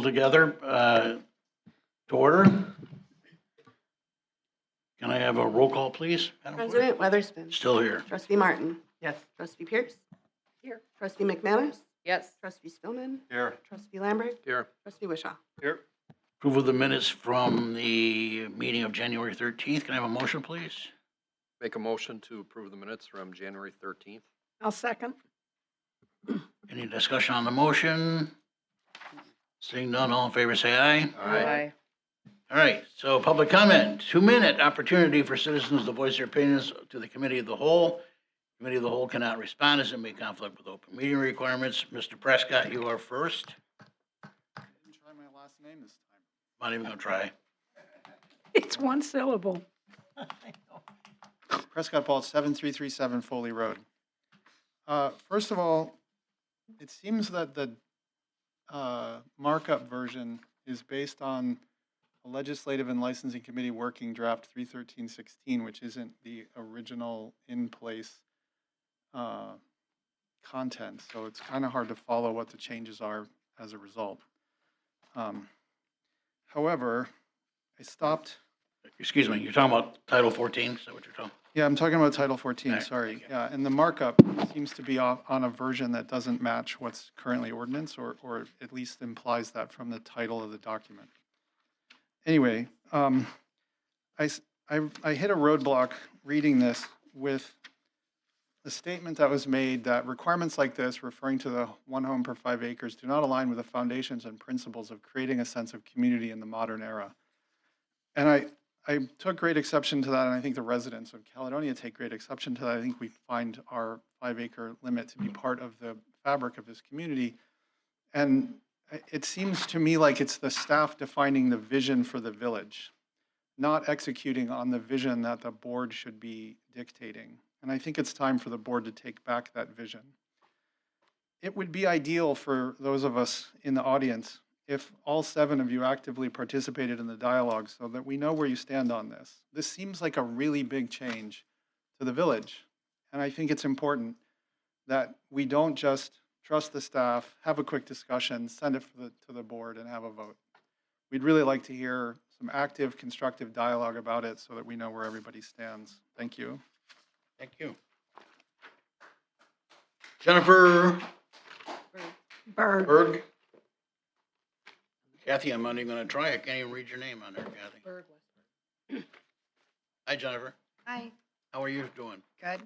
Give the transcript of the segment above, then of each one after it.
Together, to order. Can I have a roll call, please? Madam Clerk? President Weatherspoon. Still here. Trustee Martin. Yes. Trustee Pierce. Here. Trustee McManus. Yes. Trustee Spillman. Here. Trustee Lambert. Here. Trustee Wishaw. Here. Approval of the minutes from the meeting of January 13th. Can I have a motion, please? Make a motion to approve the minutes from January 13th. I'll second. Any discussion on the motion? Seeing none, all in favor, say aye. Aye. All right, so public comment, 2-minute opportunity for citizens to voice their opinions to the committee of the whole. Committee of the whole cannot respond as it may conflict with open meeting requirements. Mr. Prescott, you are first. I didn't try my last name this time. Not even gonna try. It's one syllable. Prescott Paul, 7337 Foley Road. First of all, it seems that the markup version is based on a legislative and licensing committee working draft 31316, which isn't the original in place content. So it's kind of hard to follow what the changes are as a result. However, I stopped. Excuse me, you're talking about Title 14, is that what you're talking? Yeah, I'm talking about Title 14, Okay, sorry. thank you. Yeah, and the markup seems to be on a version that doesn't match what's currently ordinance, or at least implies that from the title of the document. Anyway, I hit a roadblock reading this with the statement that was made that requirements like this, referring to the 1 home per 5 acres, do not align with the foundations and principles of creating a sense of community in the modern era. And I took great exception to that, and I think the residents of Caledonia take great exception to that. I think we find our 5-acre limit to be part of the fabric of this community. And it seems to me like it's the staff defining the vision for the village, not executing on the vision that the board should be dictating. And I think it's time for the board to take back that vision. It would be ideal for those of us in the audience if all 7 of you actively participated in the dialogue so that we know where you stand on this. This seems like a really big change to the village. And I think it's important that we don't just trust the staff, have a quick discussion, send it to the board and have a vote. We'd really like to hear some active, constructive dialogue about it so that we know where everybody stands. Thank you. Thank you. Jennifer Berg. Berg. Kathy, I'm not even gonna try. I can't even read your name on there, Kathy. Berg. Hi, Jennifer. Hi, How are you doing? good.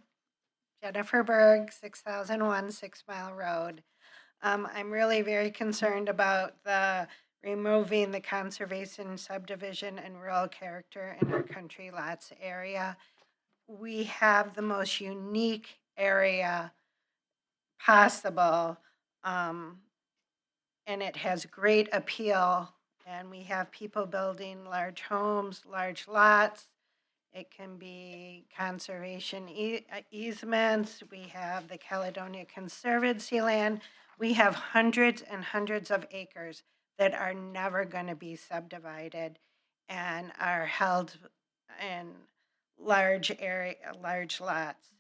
Jennifer Berg, 6001 6 Mile Road. I'm really very concerned about the removing the conservation subdivision and rural character in our country lots area. We have the most unique area possible, and it has great appeal. And we have people building large homes, large lots. It can be conservation easements. We have the Caledonia Conservancy land. We have hundreds and hundreds of acres that are never going to be subdivided and are held in large lots.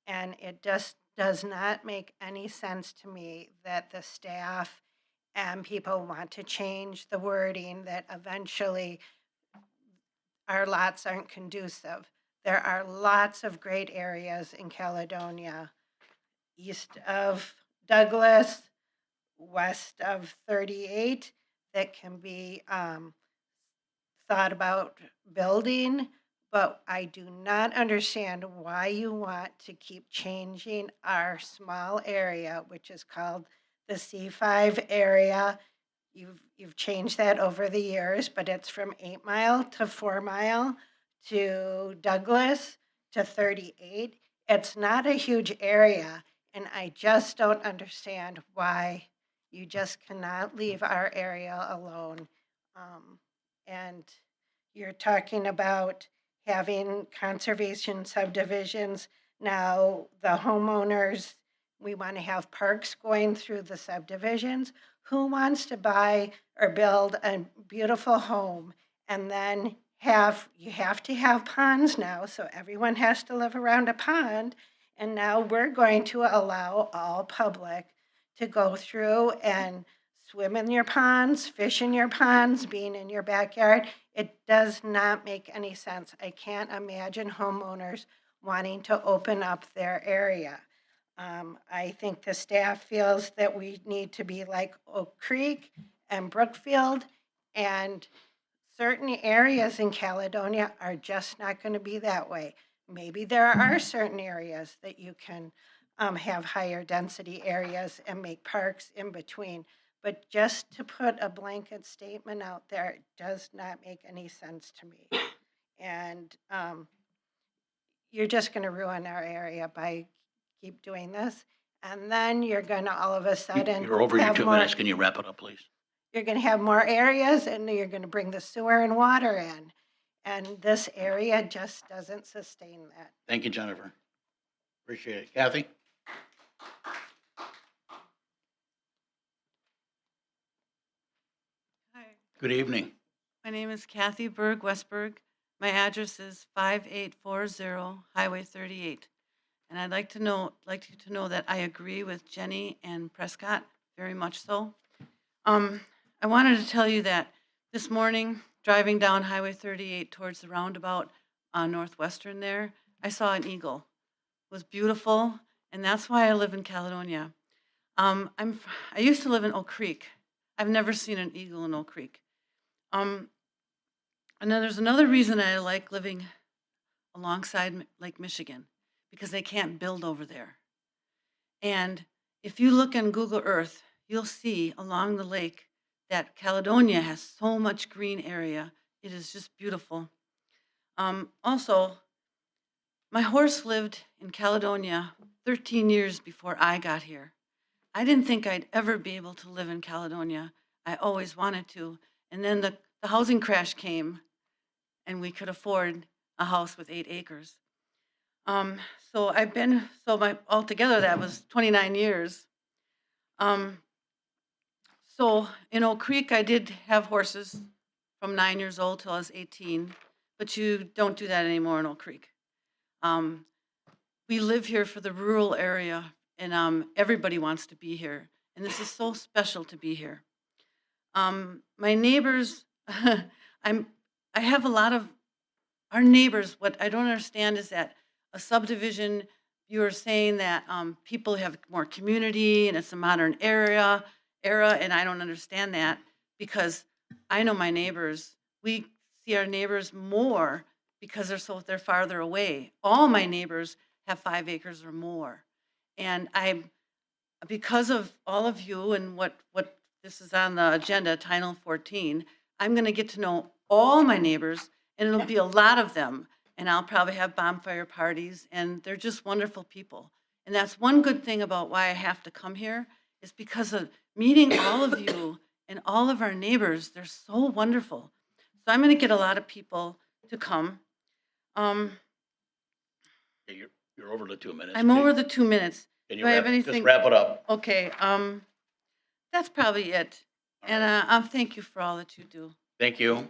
And it just does not make any sense to me that the staff and people want to change the wording that eventually our lots aren't conducive. There are lots of great areas in Caledonia, east of Douglas, west of 38, that can be thought about building, but I do not understand why you want to keep changing our small area, which is called the C5 area. You've changed that over the years, but it's from 8 Mile to 4 Mile to Douglas to 38. It's not a huge area, and I just don't understand why you just cannot leave our area alone. And you're talking about having conservation subdivisions. Now, the homeowners, we want to have parks going through the subdivisions. Who wants to buy or build a beautiful home and then you have to have ponds now, so everyone has to live around a pond. And now we're going to allow all public to go through and swim in your ponds, fish in your ponds, being in your backyard. It does not make any sense. I can't imagine homeowners wanting to open up their area. I think the staff feels that we need to be like Oak Creek and Brookfield, and certain areas in Caledonia are just not going to be that way. Maybe there are certain areas that you can have higher density areas and make parks in between. But just to put a blanket statement out there does not make any sense to me. And you're just going to ruin our area by keep doing this. And then you're going to all of a sudden You're over your have 2 more- minutes. Can you wrap it up, please? You're going to have more areas, and you're going to bring the sewer and water in. And this area just doesn't sustain that. Thank you, Jennifer. Appreciate it. Kathy? Hi, Good evening. my name is Kathy Berg Westberg. My address is 5840 Highway 38. And I'd like you to know that I agree with Jenny and Prescott, very much so. I wanted to tell you that this morning, driving down Highway 38 towards the roundabout on Northwestern there, I saw an eagle. It was beautiful, and that's why I live in Caledonia. I used to live in Oak Creek. I've never seen an eagle in Oak Creek. And then there's another reason I like living alongside Lake Michigan, because they can't build over there. And if you look on Google Earth, you'll see along the lake that Caledonia has so much green area. It is just beautiful. Also, my horse lived in Caledonia 13 years before I got here. I didn't think I'd ever be able to live in Caledonia. I always wanted to. And then the housing crash came, and we could afford a house with 8 acres. Altogether that was 29 years. So in Oak Creek, I did have horses from 9 years old till I was 18, but you don't do that anymore in Oak Creek. We live here for the rural area, and everybody wants to be here. And this is so special to be here. My neighbors, I have a lot of, our neighbors, what I don't understand is that a subdivision, you were saying that people have more community and it's a modern era, and I don't understand that, because I know my neighbors. We see our neighbors more because they're farther away. All my neighbors have 5 acres or more. And because of all of you and what this is on the agenda, Title 14, I'm going to get to know all my neighbors, and it'll be a lot of them. And I'll probably have bonfire parties, and they're just wonderful people. And that's one good thing about why I have to come here, is because of meeting all of you and all of our neighbors. They're so wonderful. So I'm going to get a lot of people to come. You're over the 2 minutes. I'm over the 2 minutes. Can do I have just anything- wrap it up? Okay, that's probably it. And I'll thank you for all that you do. Thank you.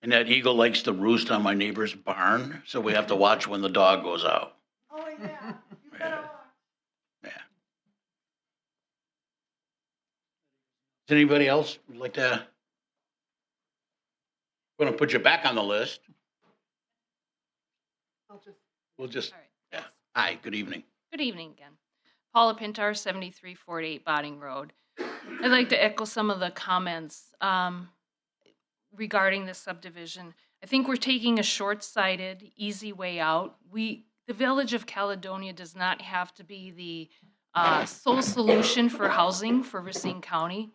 And that eagle likes to roost on my neighbor's barn, so we have to watch when the dog goes out. Oh, yeah. Yeah. Yeah. Does anybody else would like to? Going to put you back on the list. We'll just, All right. yeah. Hi, good evening. Good evening again. Paula Pintar, 7348 Botting Road. I'd like to echo some of the comments regarding this subdivision. I think we're taking a short-sighted, easy way out. The Village of Caledonia does not have to be the sole solution for housing for Racine County.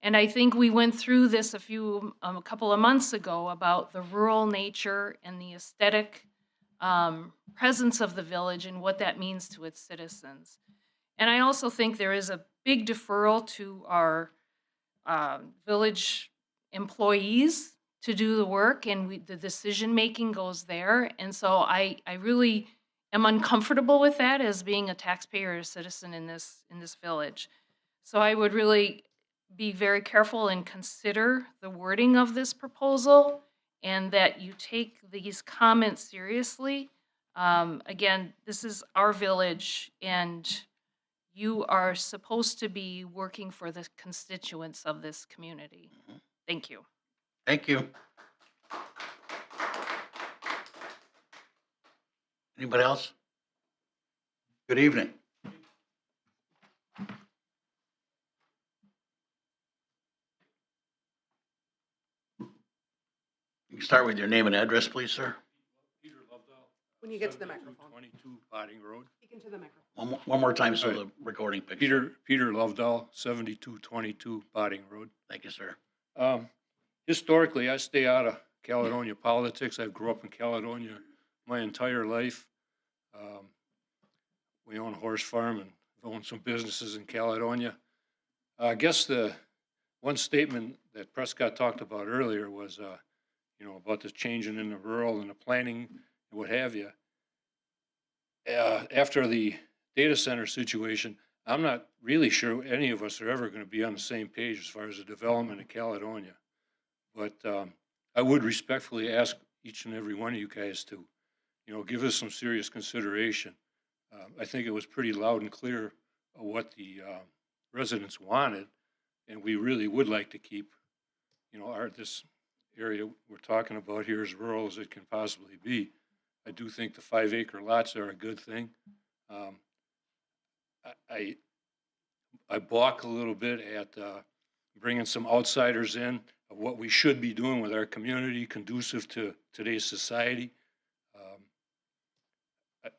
And I think we went through this a couple of months ago about the rural nature and the aesthetic presence of the village and what that means to its citizens. And I also think there is a big deferral to our village employees to do the work, and the decision-making goes there. And so I really am uncomfortable with that as being a taxpayer or a citizen in this village. So I would really be very careful and consider the wording of this proposal, and that you take these comments seriously. Again, this is our village, and You are supposed to be working for the constituents of this community. Thank you. Thank you. Anybody else? Good evening. You can start with your name and address, please, sir. Peter Lovedall. When you get to the microphone. 22 Potting Road. Speak into the microphone. One more time so All the recording picks. Peter Lovedall, 7222 Potting Road. Thank you, sir. Historically, I stay out of Caledonia politics. I grew up in Caledonia my entire life. We own a horse farm and own some businesses in Caledonia. I guess the one statement that Prescott talked about earlier was, about the changing in the rural and the planning and what have you. After the data center situation, I'm not really sure any of us are ever going to be on the same page as far as the development of Caledonia. But I would respectfully ask each and every one of you guys to, give us some serious consideration. I think it was pretty loud and clear what the residents wanted, and we really would like to keep, this area we're talking about here as rural as it can possibly be. I do think the 5-acre lots are a good thing. I balk a little bit at bringing some outsiders in of what we should be doing with our community conducive to today's society.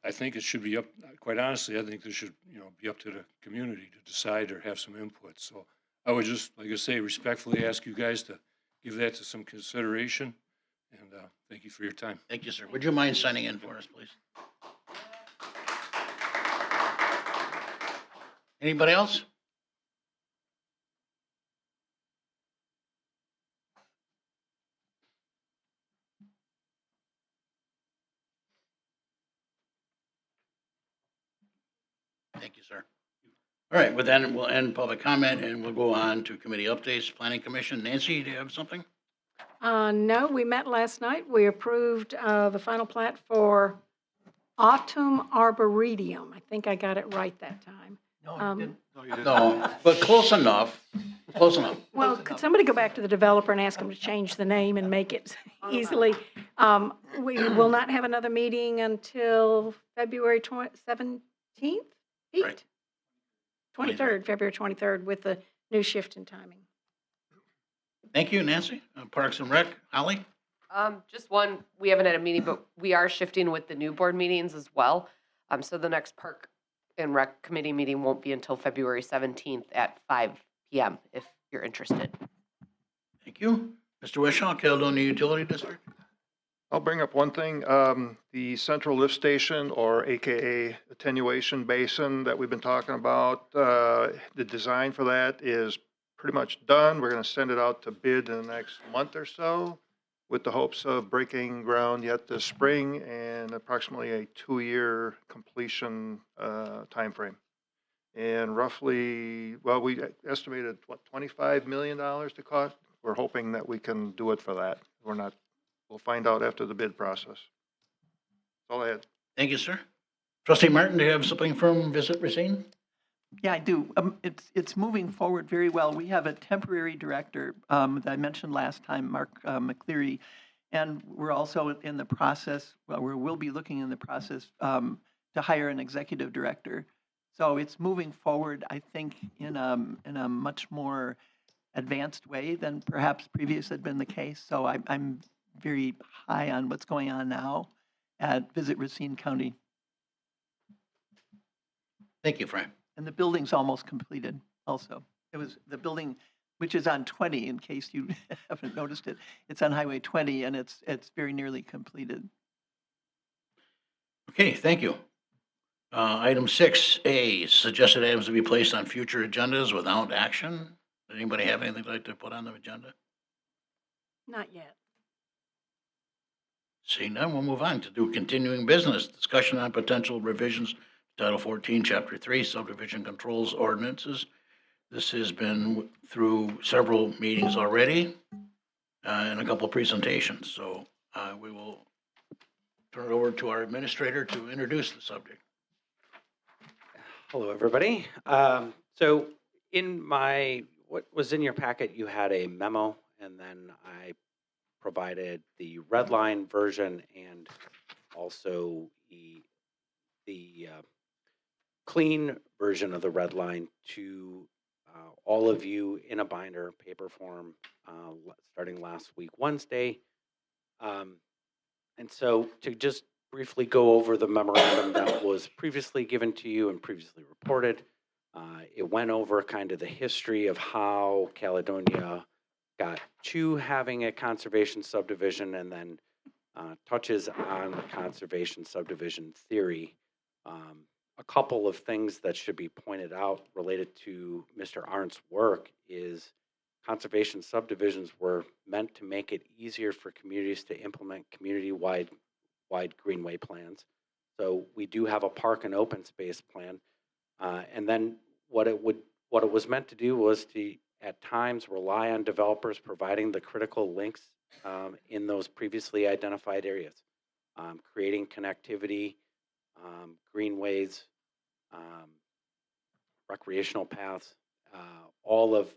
I think it should be up, quite honestly, I think this should, be up to the community to decide or have some input. So I would just, like I say, respectfully ask you guys to give that to some consideration. And thank you for your time. Thank you, sir. Would you mind signing in for us, please? Anybody else? Thank you, sir. All right, with that, we'll end public comment and we'll go on to committee updates. Planning Commission. Nancy, do you have something? No, we met last night. We approved the final plat for Autumn Arboretum. I think I got it right that time. No, but close enough. Close enough. Well, could somebody go back to the developer and ask him to change the name and make it easily? We will not have another meeting until February 17th? Right. 23rd, February 23rd, with the new shift in timing. Thank you, Nancy. Parks and Rec, Holly? Just one, we haven't had a meeting, but we are shifting with the new board meetings as well. So the next Park and Rec Committee meeting won't be until February 17th at 5 PM, if you're interested. Thank you. Mr. Wishaw, Caledonia Utility District? I'll bring up one thing. The central lift station, or AKA attenuation basin that we've been talking about, the design for that is pretty much done. We're going to send it out to bid in the next month or so with the hopes of breaking ground yet this spring and approximately a 2-year completion timeframe. And roughly, well, we estimated, $25 million to cost. We're hoping that we can do it for that. We'll find out after the bid process. That's all I had. Thank you, sir. Trustee Martin, do you have something from Visit Racine? Yeah, I do. It's moving forward very well. We have a temporary director that I mentioned last time, Mark McCleary, and we're also in the process, we'll be looking in the process to hire an executive director. So it's moving forward, I think, in a much more advanced way than perhaps previous had been the case. So I'm very high on what's going on now at Visit Racine County. Thank you, Frank. And the building's almost completed also. It was the building, which is on 20, in case you haven't noticed it. It's on Highway 20, and it's very nearly completed. Okay, thank you. Item 6A, suggested items to be placed on future agendas without action. Does anybody have anything they'd like to put on the agenda? Not yet. Seeing none, we'll move on to do continuing business. Discussion on potential revisions to Title 14, Chapter 3, subdivision controls ordinances. This has been through several meetings already and a couple of presentations. So we will turn it over to our administrator to introduce the subject. Hello, everybody. So what was in your packet, you had a memo, and then I provided the red line version and also the clean version of the red line to all of you in a binder, paper form, starting last week, Wednesday. And so to just briefly go over the memorandum that was previously given to you and previously reported, it went over kind of the history of how Caledonia got to having a conservation subdivision, and then touches on the conservation subdivision theory. A couple of things that should be pointed out related to Mr. Arndt's work is conservation subdivisions were meant to make it easier for communities to implement community-wide greenway plans. So we do have a park and open space plan. And then what it was meant to do was to, at times, rely on developers providing the critical links in those previously identified areas, creating connectivity, greenways, recreational paths, all of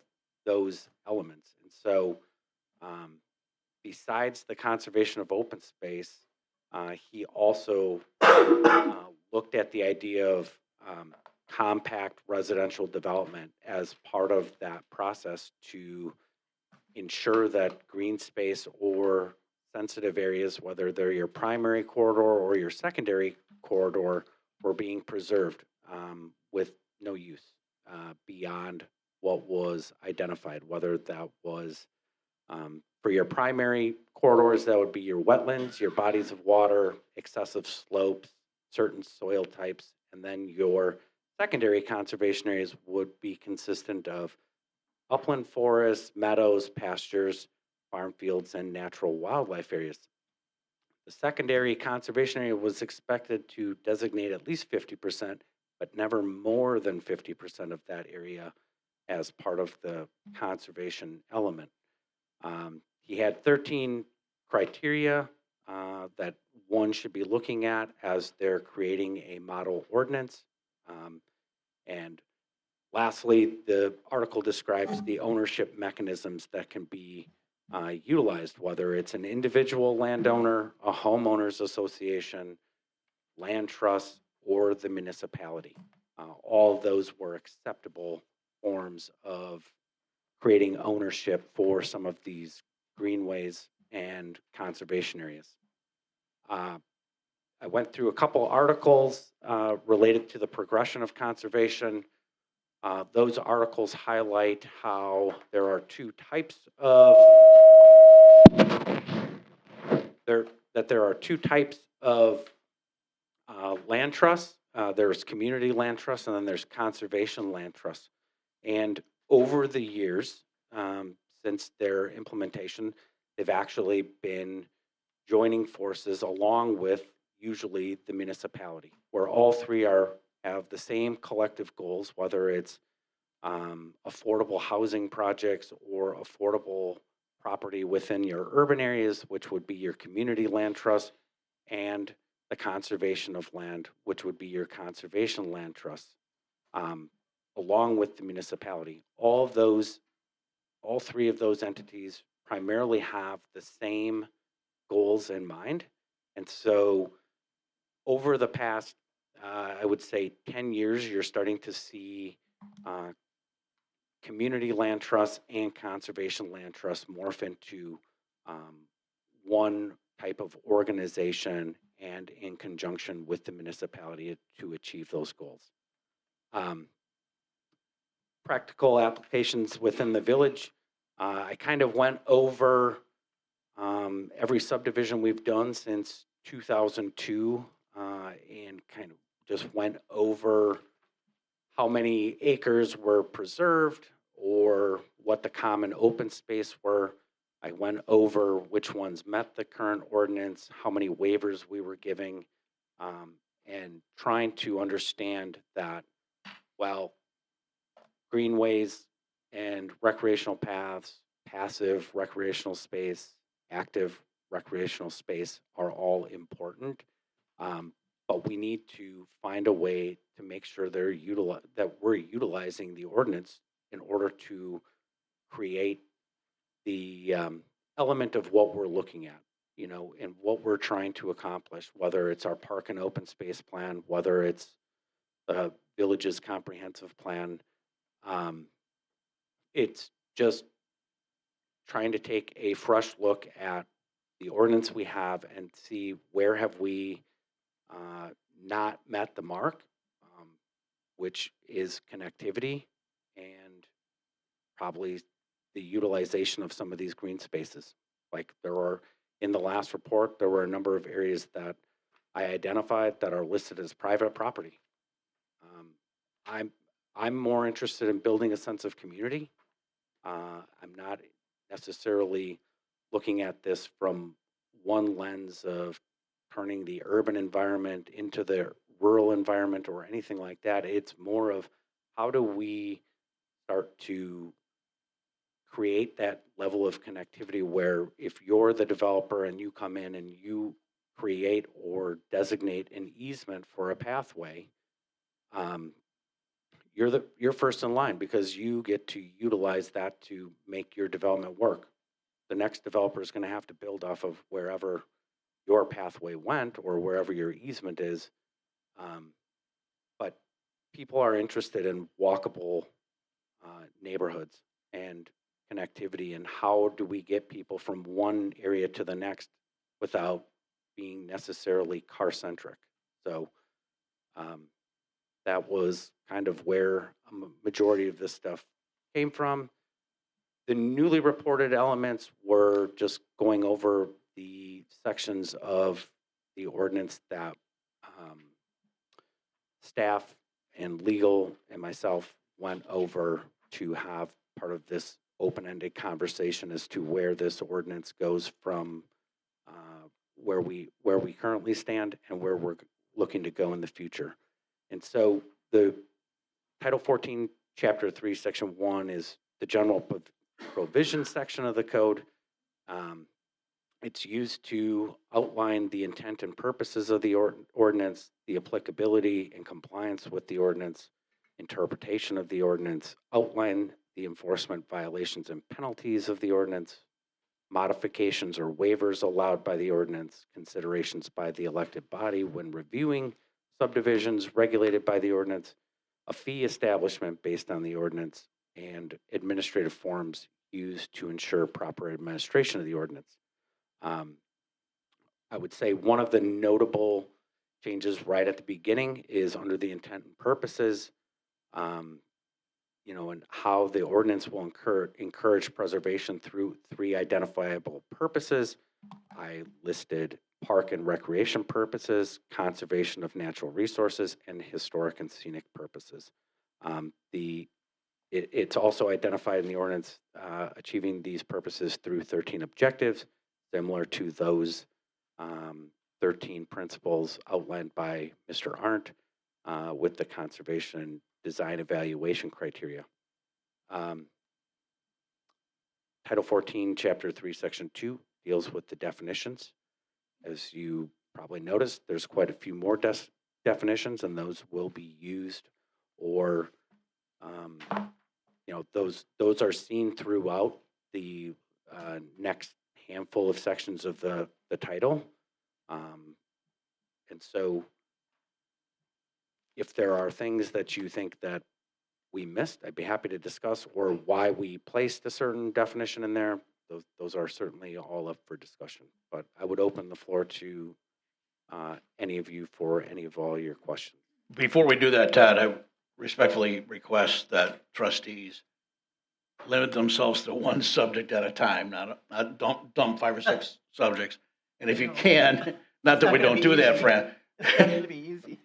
those elements. And so besides the conservation of open space, he also looked at the idea of compact residential development as part of that process to ensure that green space or sensitive areas, whether they're your primary corridor or your secondary corridor, were being preserved with no use beyond what was identified, whether that was for your primary corridors, that would be your wetlands, your bodies of water, excessive slopes, certain soil types, and then your secondary conservation areas would be consistent of upland forests, meadows, pastures, farm fields, and natural wildlife areas. The secondary conservation area was expected to designate at least 50%, but never more than 50% of that area as part of the conservation element. He had 13 criteria that one should be looking at as they're creating a model ordinance. And lastly, the article describes the ownership mechanisms that can be utilized, whether it's an individual landowner, a homeowners association, land trust, or the municipality. All of those were acceptable forms of creating ownership for some of these greenways and conservation areas. I went through a couple articles related to the progression of conservation. Those articles highlight how there are two types of land trusts. There's community land trusts, and then there's conservation land trusts. And over the years, since their implementation, they've actually been joining forces along with usually the municipality, where all three have the same collective goals, whether it's affordable housing projects or affordable property within your urban areas, which would be your community land trust, and the conservation of land, which would be your conservation land trust, along with the municipality. All three of those entities primarily have the same goals in mind. And so over the past, I would say 10 years, you're starting to see community land trusts and conservation land trusts morph into one type of organization and in conjunction with the municipality to achieve those goals. Practical applications within the village. I kind of went over every subdivision we've done since 2002 and kind of just went over how many acres were preserved or what the common open space were. I went over which ones met the current ordinance, how many waivers we were giving, and trying to understand that, well, greenways and recreational paths, passive recreational space, active recreational space are all important. but we need to find a way to make sure that we're utilizing the ordinance in order to create the element of what we're looking at, and what we're trying to accomplish, whether it's our park and open space plan, whether it's the village's comprehensive plan. It's just trying to take a fresh look at the ordinance we have and see where have we not met the mark, which is connectivity and probably the utilization of some of these green spaces. Like in the last report, there were a number of areas that I identified that are listed as private property. I'm more interested in building a sense of community. I'm not necessarily looking at this from one lens of turning the urban environment into the rural environment or anything like that. It's more of how do we start to create that level of connectivity where if you're the developer and you come in and you create or designate an easement for a pathway, you're first in line because you get to utilize that to make your development work. The next developer is going to have to build off of wherever your pathway went or wherever your easement is. But people are interested in walkable neighborhoods and connectivity, and how do we get people from one area to the next without being necessarily car-centric. So that was kind of where a majority of this stuff came from. The newly reported elements were just going over the sections of the ordinance that staff and legal and myself went over to have part of this open-ended conversation as to where this ordinance goes from where we currently stand and where we're looking to go in the future. And so the Title 14, Chapter 3, Section 1 is the general provision section of the code. It's used to outline the intent and purposes of the ordinance, the applicability and compliance with the ordinance, interpretation of the ordinance, outline the enforcement violations and penalties of the ordinance, modifications or waivers allowed by the ordinance, considerations by the elected body when reviewing subdivisions regulated by the ordinance, a fee establishment based on the ordinance, and administrative forms used to ensure proper administration of the ordinance. I would say one of the notable changes right at the beginning is under the intent and purposes, and how the ordinance will encourage preservation through 3 identifiable purposes. I listed park and recreation purposes, conservation of natural resources, and historic and scenic purposes. It's also identified in the ordinance achieving these purposes through 13 objectives, similar to those 13 principles outlined by Mr. Arndt with the conservation and design evaluation criteria. Title 14, Chapter 3, Section 2 deals with the definitions. As you probably noticed, there's quite a few more definitions, and those will be used or those are seen throughout the next handful of sections of the title. And so if there are things that you think that we missed, I'd be happy to discuss, or why we placed a certain definition in there. Those are certainly all up for discussion. But I would open the floor to any of you for any of all your questions. Before we do that, Todd, I respectfully request that trustees limit themselves to one subject at a time, not dump 5 or 6 subjects. And if you can, not that we don't do that, Fran. It's not going to be easy.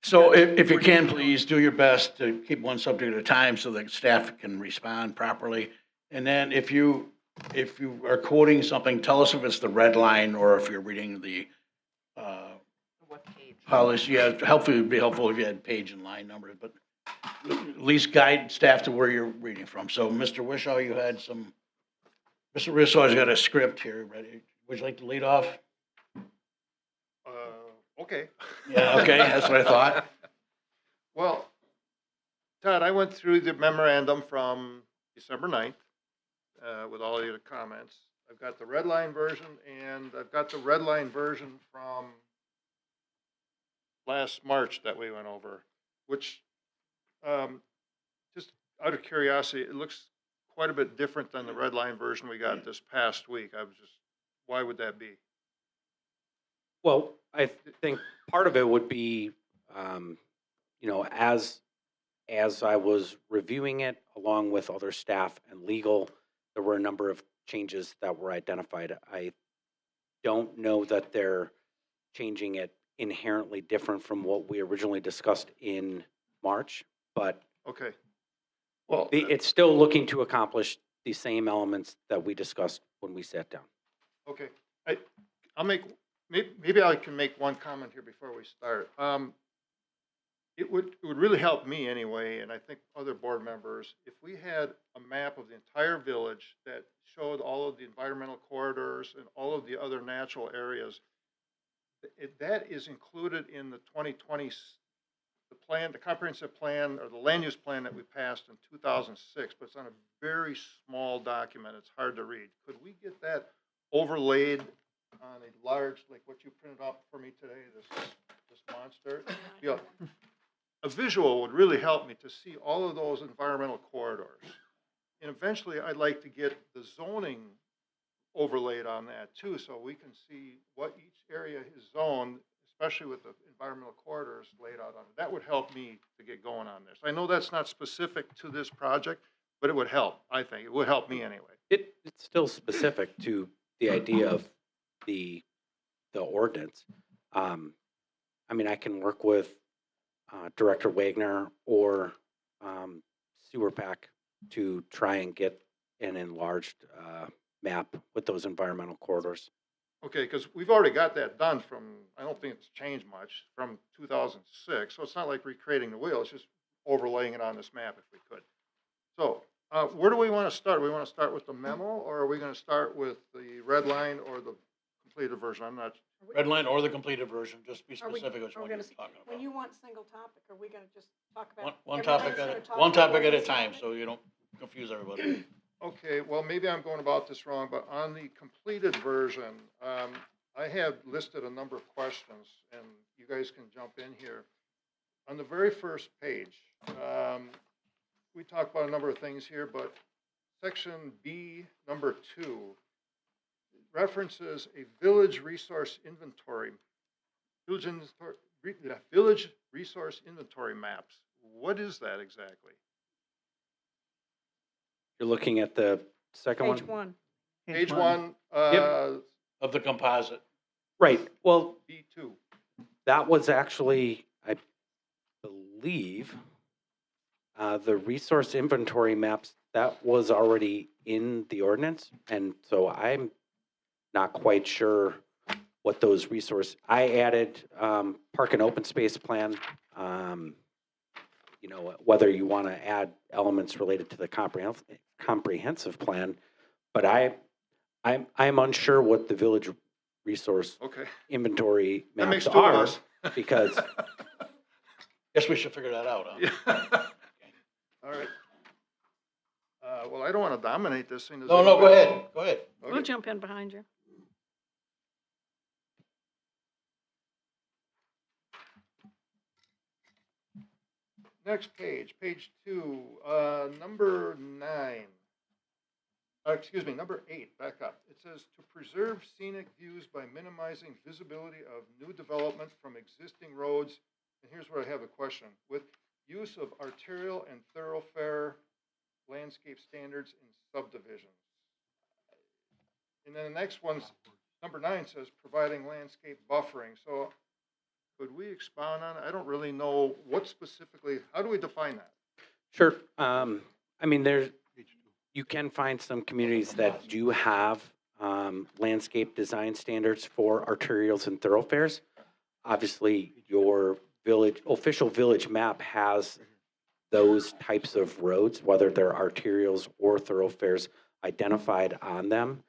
So if you can, please do your best to keep one subject at a time so that staff can respond properly. And then if you are quoting something, tell us if it's the red line or if you're reading the What page? policy. Yeah, it would be helpful if you had page and line numbers, but at least guide staff to where you're reading from. So Mr. Wishaw, you had some, Mr. Wishaw's got a script here ready. Would you like to lead off? Okay. Yeah, okay, that's what I thought. Well, Todd, I went through the memorandum from December 9th with all your comments. I've got the red line version, and I've got the red line version from last March that we went over, which, just out of curiosity, it looks quite a bit different than the red line version we got this past week. I was just, why would that be? Well, I think part of it would be, as I was reviewing it along with other staff and legal, there were a number of changes that were identified. I don't know that they're changing it inherently different from what we originally discussed in March, but Okay. Well, it's still looking to accomplish the same elements that we discussed when we sat down. okay. I'll make, maybe I can make one comment here before we start. It would really help me anyway, and I think other board members, if we had a map of the entire village that showed all of the environmental corridors and all of the other natural areas. That is included in the 2020, the plan, the comprehensive plan, or the land use plan that we passed in 2006, but it's on a very small document. It's hard to read. Could we get that overlaid on a large, like what you printed out for me today, this monster? Yeah. A visual would really help me to see all of those environmental corridors. And eventually I'd like to get the zoning overlaid on that too, so we can see what each area is zoned, especially with the environmental corridors laid out on it. That would help me to get going on this. I know that's not specific to this project, but it would help, I think. It would help me anyway. It's still specific to the idea of the ordinance. I mean, I can work with Director Wagner or Sewer Pack to try and get an enlarged map with those environmental corridors. Okay, because we've already got that done from, I don't think it's changed much, from 2006. So it's not like recreating the wheel, it's just overlaying it on this map if we could. So where do we want to start? We want to start with the memo, or are we going to start with the red line or the completed version? I'm not. Red line or the completed version, just be Are we- specific which are we one you're gonna- talking When about. you want single topic, are we gonna just talk about? One everybody's topic at gonna a, talk one about topic at a what's time, happening? so you don't confuse everybody. Okay, well, maybe I'm going about this wrong, but on the completed version, I have listed a number of questions, and you guys can jump in here. On the very first page, we talk about a number of things here, but section B, number 2, references a village resource inventory, village resource inventory maps. What is that exactly? You're looking at the second Page one? 1. Page 1, Of the composite. Right. Well, B2. that was actually, I believe, the resource inventory maps, that was already in the ordinance. And so I'm not quite sure what those I added park and open space plan, whether you want to add elements related to the comprehensive plan, but I'm unsure what the village resource Okay. inventory That makes maps two of are, us. because Guess we should figure that out, huh? Yeah. All right. Well, I don't want to dominate this thing. Does No, go anybody- ahead, go ahead. We'll Okay. jump in behind you. Next page, page 2, number 9. Number 8, back up. It says to preserve scenic views by minimizing visibility of new development from existing roads. And here's where I have a question. With use of arterial and thoroughfare landscape standards in subdivisions. And then the next one's, number 9 says providing landscape buffering. So could we expound on it? I don't really know what specifically, how do we define that? sure. I mean, you can find some communities that do have landscape design standards for arterials and thoroughfares. Obviously, your official village map has those types of roads, whether they're arterials or thoroughfares identified on them.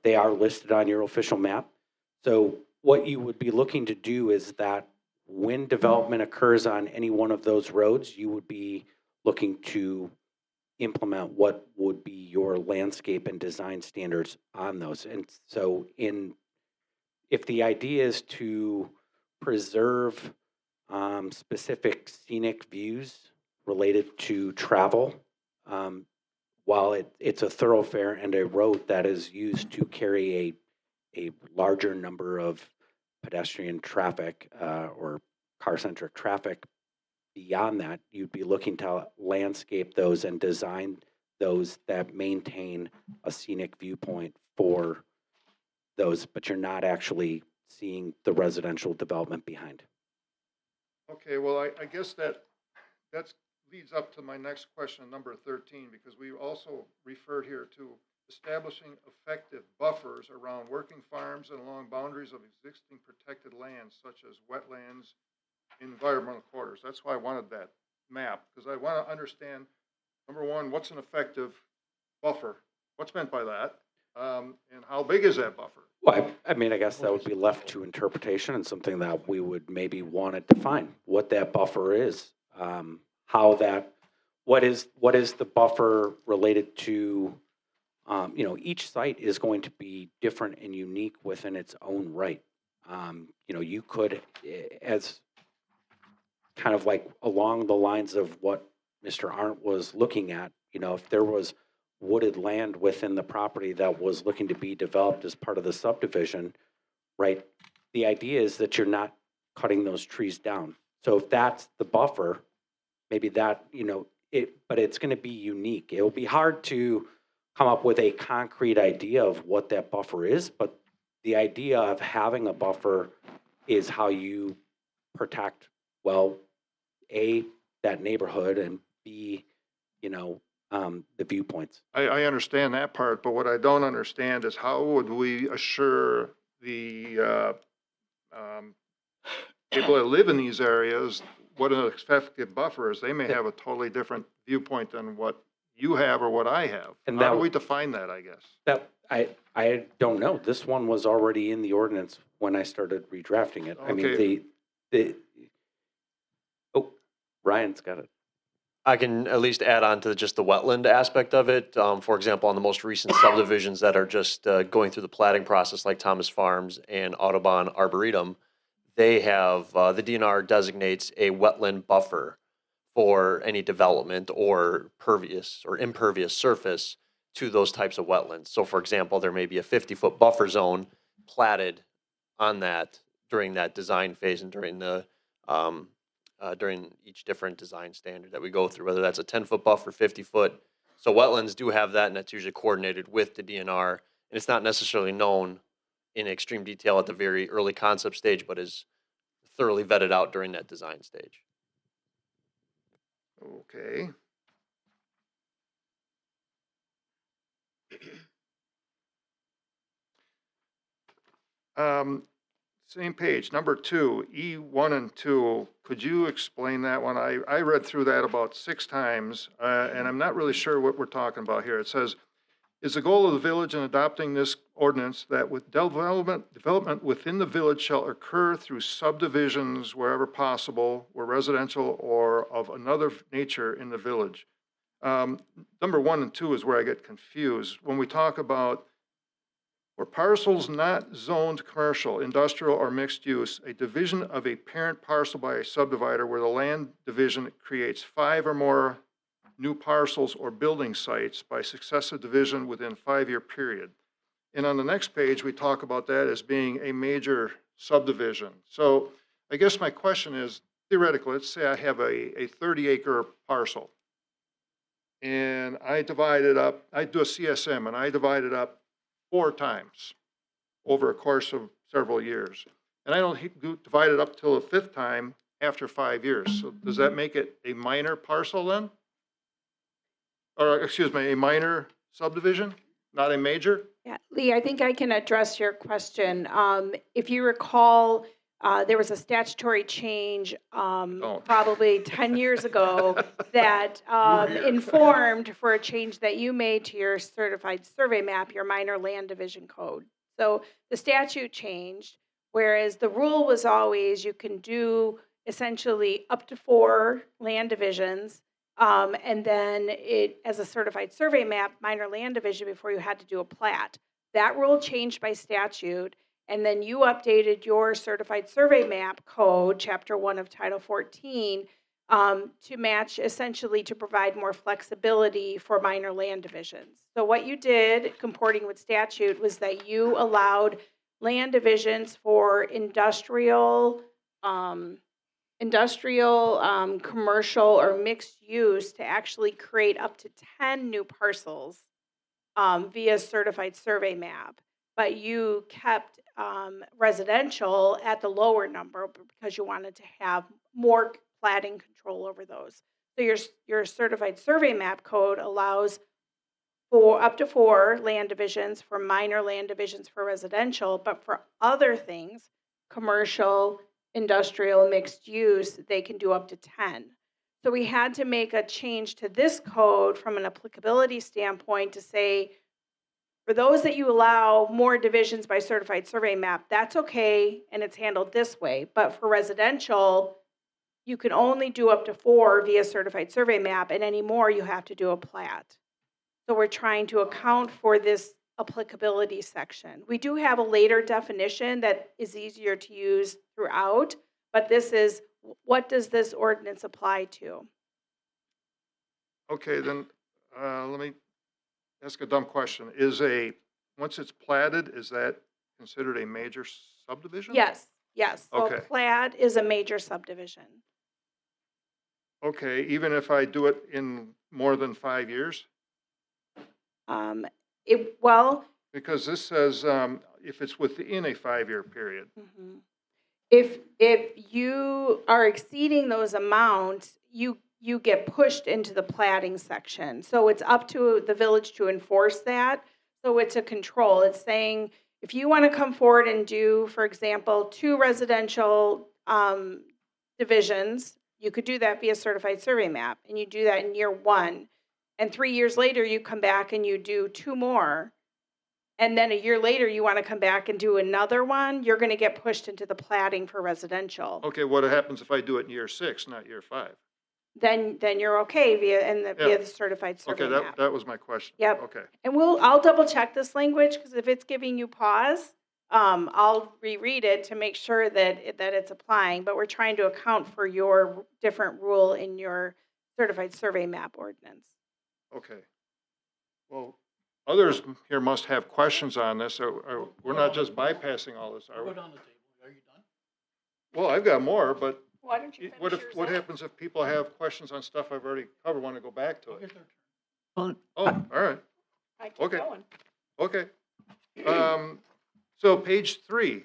They are listed on your official map. So what you would be looking to do is that when development occurs on any one of those roads, you would be looking to implement what would be your landscape and design standards on those. And so if the idea is to preserve specific scenic views related to travel, while it's a thoroughfare and a road that is used to carry a larger number of pedestrian traffic or car-centric traffic, beyond that, you'd be looking to landscape those and design those that maintain a scenic viewpoint for those, but you're not actually seeing the residential development behind. Okay, well, I guess that leads up to my next question, number 13, because we also referred here to establishing effective buffers around working farms and along boundaries of existing protected lands such as wetlands, environmental corridors. That's why I wanted that map, because I want to understand, number one, what's an effective buffer? What's meant by that? And how big is that buffer? Well, I mean, I guess that would be left to interpretation and something that we would maybe want to define what that buffer is. What is the buffer related to, each site is going to be different and unique within its own right. You could, as kind of like along the lines of what Mr. Arndt was looking at, if there was wooded land within the property that was looking to be developed as part of the subdivision, right? The idea is that you're not cutting those trees down. So if that's the buffer, maybe that, but it's going to be unique. It will be hard to come up with a concrete idea of what that buffer is, but the idea of having a buffer is how you protect, well, A, that neighborhood, and B, the viewpoints. I understand that part, but what I don't understand is how would we assure the people that live in these areas what an effective buffer is? They may have a totally different viewpoint than what you have or what I have. And how do we define that, I guess? That I don't know. This one was already in the ordinance when I started redrafting it. I mean, Ryan's got it. I can at least add on to just the wetland aspect of it. For example, on the most recent subdivisions that are just going through the platting process, like Thomas Farms and Audubon Arboretum, they have, the DNR designates a wetland buffer for any development or pervious or impervious surface to those types of wetlands. So for example, there may be a 50-foot buffer zone platted on that during that design phase and during the during each different design standard that we go through, whether that's a 10-foot buffer, 50-foot. So wetlands do have that, and that's usually coordinated with the DNR. And it's not necessarily known in extreme detail at the very early concept stage, but is thoroughly vetted out during that design stage. Okay. Same page, number 2, E1 and 2. Could you explain that one? I read through that about 6 times, and I'm not really sure what we're talking about here. It says, "Is the goal of the village in adopting this ordinance that with development within the village shall occur through subdivisions wherever possible, where residential or of another nature in the village?" Number 1 and 2 is where I get confused. When we talk about where parcels not zoned commercial, industrial, or mixed use, a division of a parent parcel by a subdivider where the land division creates 5 or more new parcels or building sites by successive division within 5-year period. And on the next page, we talk about that as being a major subdivision. So I guess my question is, theoretically, let's say I have a 30-acre parcel, and I divide it up, I do a CSM, and I divide it up 4 times over a course of several years. And I don't divide it up till the 5th time after 5 years. So does that make it a minor parcel then? Or, excuse me, a minor subdivision, not a major? Yeah, Lee, I think I can address your question. If you recall, there was a statutory change probably 10 years ago that informed for a change that you made to your certified survey map, your minor land division code. So the statute changed Whereas the rule was always you can do essentially up to 4 land divisions, and then it, as a certified survey map, minor land division before you had to do a plat. That rule changed by statute, and then you updated your certified survey map code, chapter 1 of Title 14, to match, essentially to provide more flexibility for minor land divisions. So what you did, comporting with statute, was that you allowed land divisions for industrial, commercial, or mixed use to actually create up to 10 new parcels via certified survey map. But you kept residential at the lower number because you wanted to have more platting control over those. So your certified survey map code allows for up to 4 land divisions, for minor land divisions for residential, but for other things, commercial, industrial, mixed use, they can do up to 10. So we had to make a change to this code from an applicability standpoint to say, for those that you allow more divisions by certified survey map, that's okay, and it's handled this way. But for residential, you can only do up to 4 via certified survey map, and any more you have to do a plat. So we're trying to account for this applicability section. We do have a later definition that is easier to use throughout, but this is, what does this ordinance apply to? Okay, then, let me ask a dumb question. Once it's platted, is that considered a major subdivision? Yes, yes. So Okay. plat is a major subdivision. Okay, even if I do it in more than 5 years? Well, Because this says, if it's within a 5-year period. if you are exceeding those amounts, you get pushed into the platting section. So it's up to the village to enforce that. So it's a control. It's saying, if you want to come forward and do, for example, 2 residential divisions, you could do that via certified survey map, and you do that in year 1. And 3 years later, you come back and you do 2 more. And then a year later, you want to come back and do another one, you're going to get pushed into the platting for residential. Okay, what happens if I do it in year 6, not year 5? Then you're okay via the certified survey Okay, map. that was my question. Yep. Okay. And I'll double check this language, because if it's giving you pause, I'll reread it to make sure that it's applying. But we're trying to account for your different rule in your certified survey map ordinance. Okay. Well, others here must have questions on this. We're not just bypassing all this, are we? Put it on the table. Are you done? Well, I've got more, but Why don't you what finish yours what up? happens if people have questions on stuff I've already covered, want to go back to it? Well, Oh, all right. I keep Okay. going. Okay. So page 3,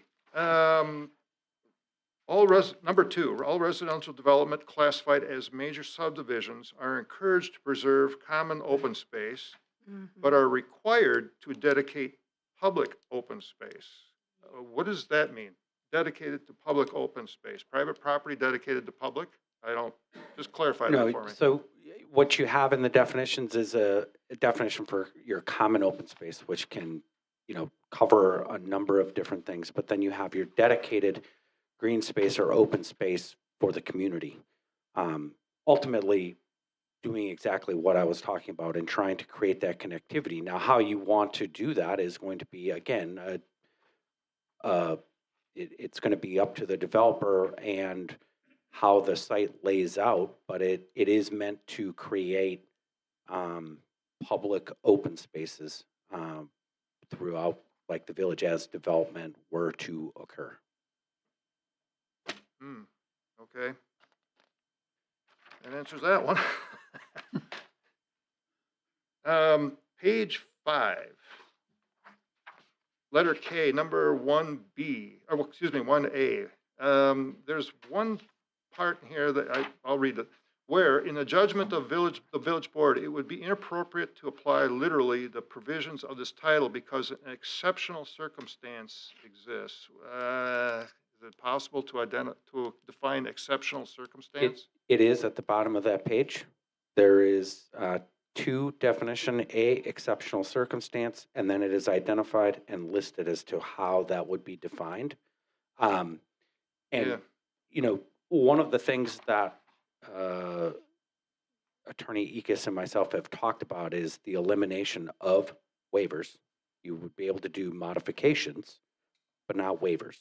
number 2, all residential development classified as major subdivisions are encouraged to preserve common open space, but are required to dedicate public open space. What does that mean? Dedicated to public open space, private property dedicated to public? Just clarify that for me. So what you have in the definitions is a definition for your common open space, which can, cover a number of different things. But then you have your dedicated green space or open space for the community. Ultimately, doing exactly what I was talking about and trying to create that connectivity. Now, how you want to do that is going to be, again, it's going to be up to the developer and how the site lays out, but it is meant to create public open spaces throughout, like the village, as development were to occur. Okay. That answers that one. Page 5, letter K, number 1B, or excuse me, 1A. There's one part here that I'll read it. Where, in the judgment of the village board, it would be inappropriate to apply literally the provisions of this title because an exceptional circumstance exists. Is it possible to define exceptional circumstance? It is at the bottom of that page. There is 2 definition, A, exceptional circumstance, and then it is identified and listed as to how that would be defined. And, Yeah. you know, one of the things that Attorney Ekus and myself have talked about is the elimination of waivers. You would be able to do modifications, but not waivers.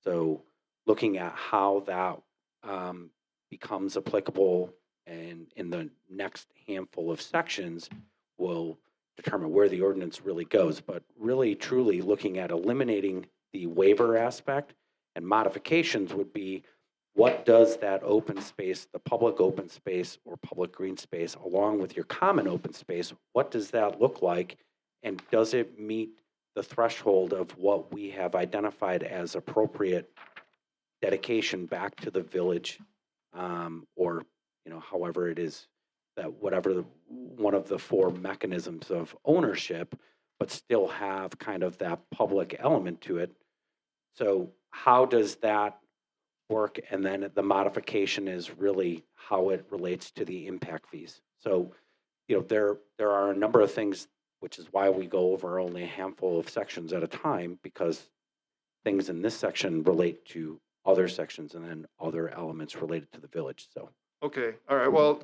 So looking at how that becomes applicable and in the next handful of sections will determine where the ordinance really goes. But really, truly looking at eliminating the waiver aspect and modifications would be what does that open space, the public open space or public green space, along with your common open space, what does that look like? And does it meet the threshold of what we have identified as appropriate dedication back to the village, or, you know, however it is that whatever one of the four mechanisms of ownership, but still have kind of that public element to it. So how does that work? And then the modification is really how it relates to the impact fees. So, you know, there are a number of things, which is why we go over only a handful of sections at a time, because things in this section relate to other sections and then other elements related to the village. So, Okay, all right, well,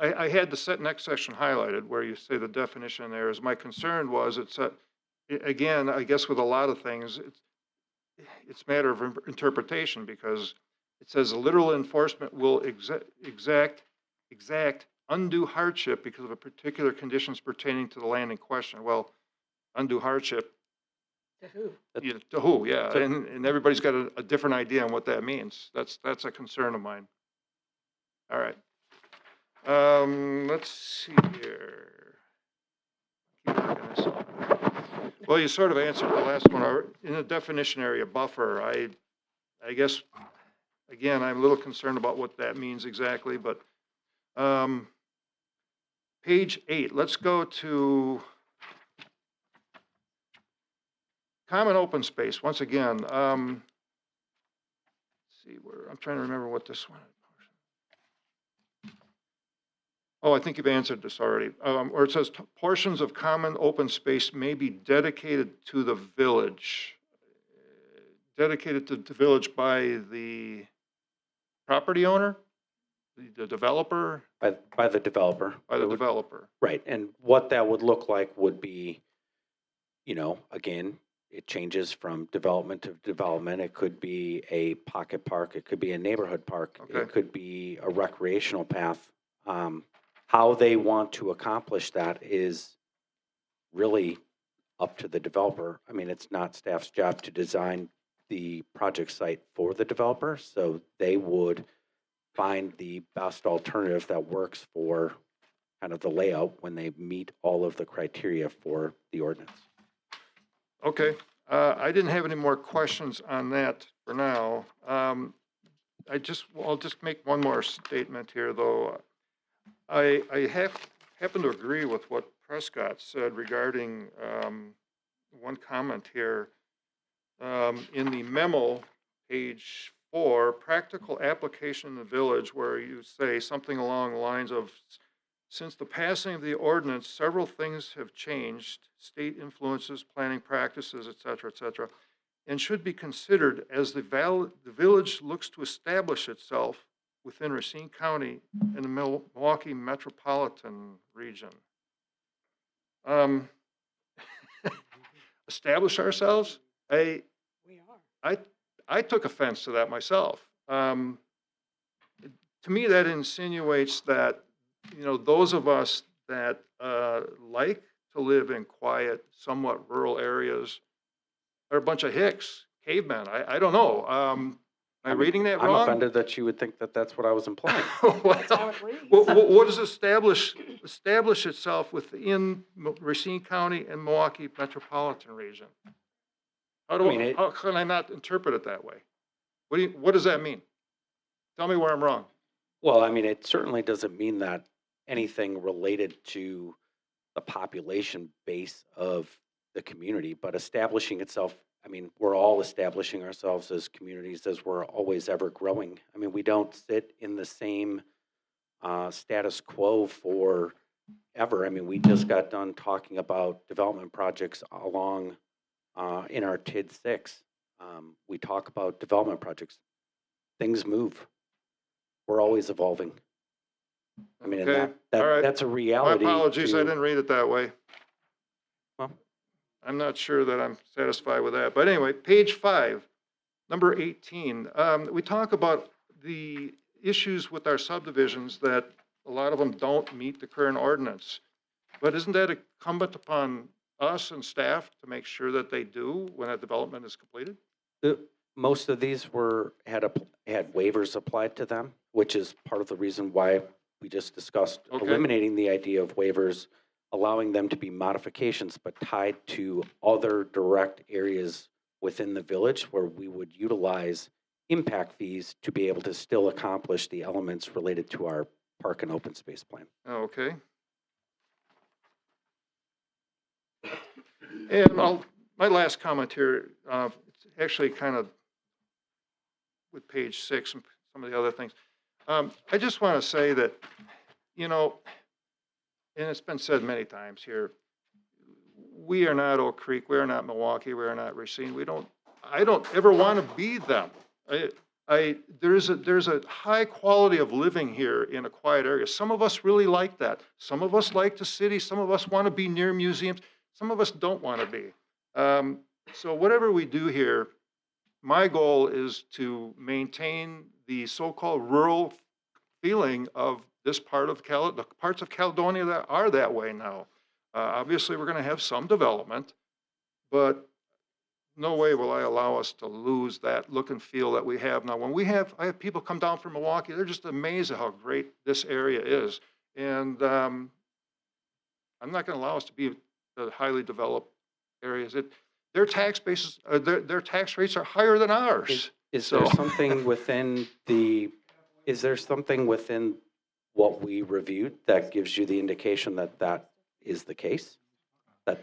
I had the next section highlighted where you say the definition there is, my concern was again, I guess with a lot of things, it's a matter of interpretation, because it says literal enforcement will exact undue hardship because of a particular conditions pertaining to the land in question. Well, undue hardship. To who? Yeah, to who, yeah, and everybody's got a different idea on what that means. That's a concern of mine. All right. Let's see here. Keep looking this up. Well, you sort of answered the last one. In the definition area, buffer, I guess, again, I'm a little concerned about what that means exactly, but page 8, let's go to common open space. Once again, let's see where, I'm trying to remember what this one is. Oh, I think you've answered this already. Where it says portions of common open space may be dedicated to the village. Dedicated to the village by the property owner, the developer? by the developer. By the developer. Right. And what that would look like would be, you know, again, it changes from development to development. It could be a pocket park. It could be a neighborhood park. Okay. It could be a recreational path. How they want to accomplish that is really up to the developer. I mean, it's not staff's job to design the project site for the developer, so they would find the best alternative that works for kind of the layout when they meet all of the criteria for the ordinance. Okay. I didn't have any more questions on that for now. I'll just make one more statement here, though. I happen to agree with what Prescott said regarding one comment here. In the memo, page 4, practical application in the village, where you say something along the lines of, since the passing of the ordinance, several things have changed, state influences, planning practices, et cetera, and should be considered as the village looks to establish itself within Racine County and the Milwaukee metropolitan region. Establish ourselves? I took offense to that myself. To me, that insinuates that, you know, those of us that like to live in quiet, somewhat rural areas are a bunch of hicks, cavemen. I don't know. Am I reading that wrong? I'm offended that you would think that that's what I was implying. What does establish itself within Racine County and Milwaukee metropolitan region? How can I not interpret it that way? What does that mean? Tell me where I'm wrong. Well, I mean, it certainly doesn't mean that anything related to the population base of the community, but establishing itself, I mean, we're all establishing ourselves as communities as we're always ever growing. I mean, we don't sit in the same status quo forever. I mean, we just got done talking about development projects along in our TID 6. we talk about development projects. Things move. We're always evolving. I mean, and Okay, all right. that's a My reality. apologies, I to- didn't read it that way. Well, I'm not sure that I'm satisfied with that. But anyway, page 5, number 18. We talk about the issues with our subdivisions that a lot of them don't meet the current ordinance. But isn't that incumbent upon us and staff to make sure that they do when a development is completed? Most of these had waivers applied to them, which is part of the reason why we just discussed Okay. eliminating the idea of waivers, allowing them to be modifications, but tied to other direct areas within the village where we would utilize impact fees to be able to still accomplish the elements related to our park and open space plan. Oh, okay. And my last comment here, it's actually kind of with page 6 and some of the other things. I just want to say that, you know, and it's been said many times here, we are not Oak Creek, we are not Milwaukee, we are not Racine. I don't ever want to be them. There's a high quality of living here in a quiet area. Some of us really like that. Some of us like the city. Some of us want to be near museums. Some of us don't want to be. So whatever we do here, my goal is to maintain the so-called rural feeling of this part of the parts of Caledonia that are that way now. Obviously, we're going to have some development, but no way will I allow us to lose that look and feel that we have now. I have people come down from Milwaukee, they're just amazed at how great this area is. And I'm not going to allow us to be the highly developed areas. Their tax bases, their tax rates are higher than ours. Is there something within what we reviewed that gives you the indication that that is the case? That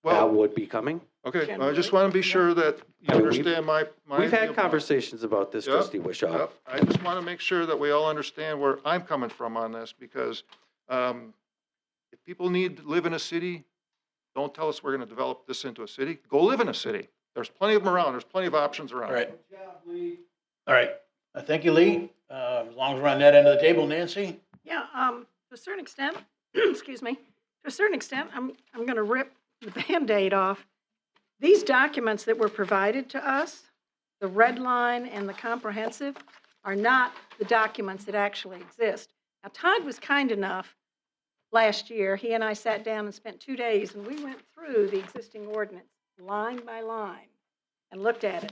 would be coming? Okay, I just want to be sure that you understand my. We've had conversations about this, Yep, Trustee Wishaw. yep. I just want to make sure that we all understand where I'm coming from on this, because if people need to live in a city, don't tell us we're going to develop this into a city. Go live in a city. There's plenty of them around. There's plenty of options around. All right. All right. Thank you, Lee. As long as we're on that end of the table, Nancy? Yeah, to a certain extent, excuse me, to a certain extent, I'm going to rip the Band-Aid off. These documents that were provided to us, the red line and the comprehensive, are not the documents that actually exist. Now, Todd was kind enough last year, he and I sat down and spent 2 days, and we went through the existing ordinance line by line and looked at it.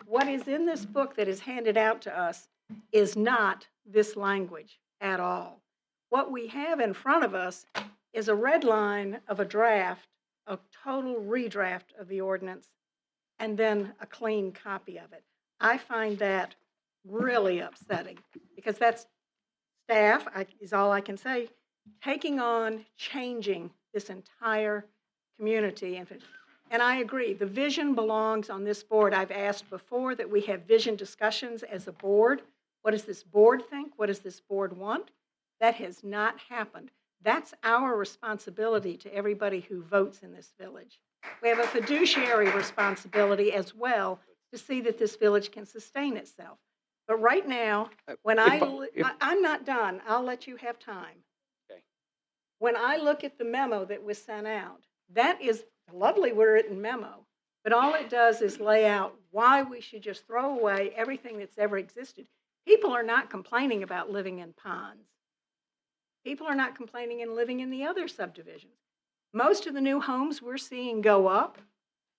What is in this book that is handed out to us is not this language at all. What we have in front of us is a red line of a draft, a total redraft of the ordinance, and then a clean copy of it. I find that really upsetting, because that's staff, is all I can say, taking on changing this entire community. And I agree, the vision belongs on this board. I've asked before that we have vision discussions as a board. What does this board think? What does this board want? That has not happened. That's our responsibility to everybody who votes in this village. We have a fiduciary responsibility as well to see that this village can sustain itself. But right now, when I'm not done, I'll let you have time. Okay. When I look at the memo that was sent out, that is a lovely written memo, but all it does is lay out why we should just throw away everything that's ever existed. People are not complaining about living in ponds. People are not complaining and living in the other subdivisions. Most of the new homes we're seeing go up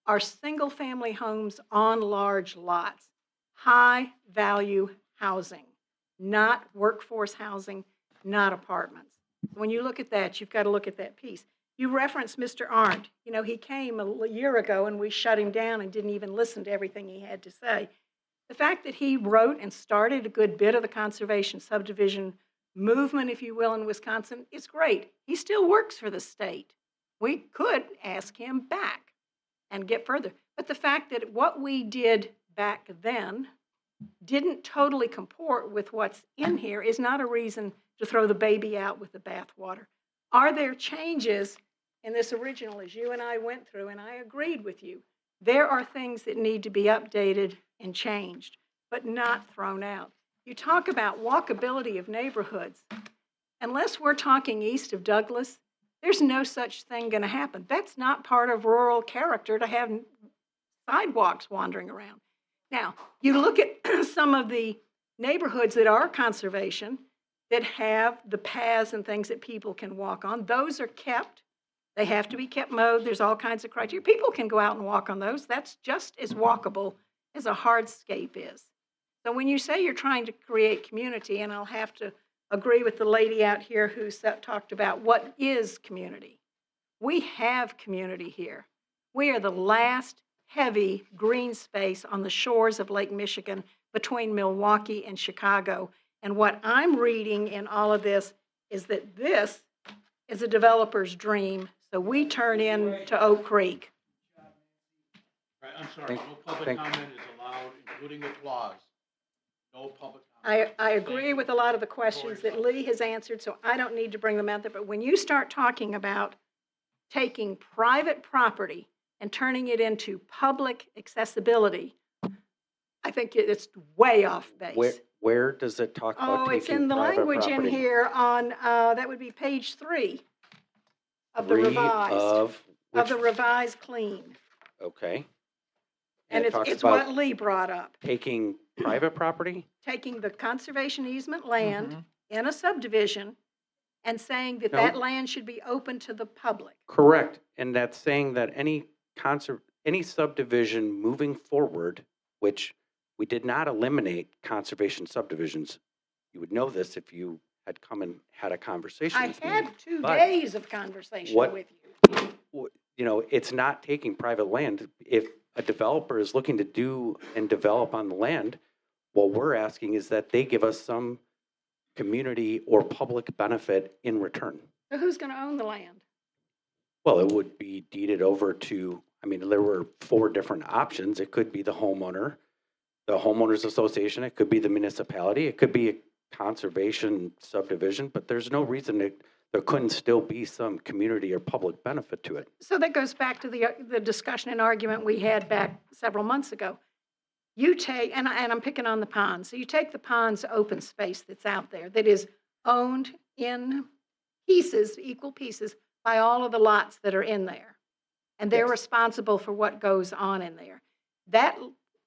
are single-family homes on large lots, high-value housing, not workforce housing, not apartments. When you look at that, you've got to look at that piece. You referenced Mr. Arndt. You know, he came a year ago and we shut him down and didn't even listen to everything he had to say. The fact that he wrote and started a good bit of the conservation subdivision movement, if you will, in Wisconsin is great. He still works for the state. We could ask him back and get further. But the fact that what we did back then didn't totally comport with what's in here is not a reason to throw the baby out with the bathwater. Are there changes in this original, as you and I went through, and I agreed with you, There are things that need to be updated and changed, but not thrown out. You talk about walkability of neighborhoods. Unless we're talking east of Douglas, there's no such thing going to happen. That's not part of rural character to have sidewalks wandering around. Now, you look at some of the neighborhoods that are conservation, that have the paths and things that people can walk on. Those are kept. They have to be kept mowed. There's all kinds of criteria. People can go out and walk on those. That's just as walkable as a hardscape is. So when you say you're trying to create community, and I'll have to agree with the lady out here who talked about what is community. We have community here. We are the last heavy green space on the shores of Lake Michigan between Milwaukee and Chicago. And what I'm reading in all of this is that this is a developer's dream. So we turn into Oak Creek. Right, I'm sorry, no public comment is allowed, including applause. No public comment. I agree with a lot of the questions that Lee has answered, so I don't need to bring them out there. But when you start talking about taking private property and turning it into public accessibility, I think it's way off base. Where does it talk about Oh, it's taking in the private language in property? here on, that would be page 3 of the Three revised, of of the which- revised clean. Okay. And it it's, talks it's about what Lee brought up. taking private property? Taking the conservation easement land Mhm. in a subdivision and saying that No. that land should be open to the public. Correct. And that's saying that any subdivision moving forward, which we did not eliminate conservation subdivisions. You would know this if you had come and had a conversation I with me. had 2 But days of conversation what- with you. You know, it's not taking private land. If a developer is looking to do and develop on the land, what we're asking is that they give us some community or public benefit in return. So who's going to own the land? Well, it would be deeded over to, I mean, there were 4 different options. It could be the homeowner, the homeowners association, it could be the municipality, it could be a conservation subdivision, but there's no reason that there couldn't still be some community or public benefit to it. So that goes back to the discussion and argument we had back several months ago. You take, and I'm picking on the ponds, so you take the ponds open space that's out there that is owned in pieces, equal pieces, by all of the lots that are in there. And they're Yes. responsible for what goes on in there. That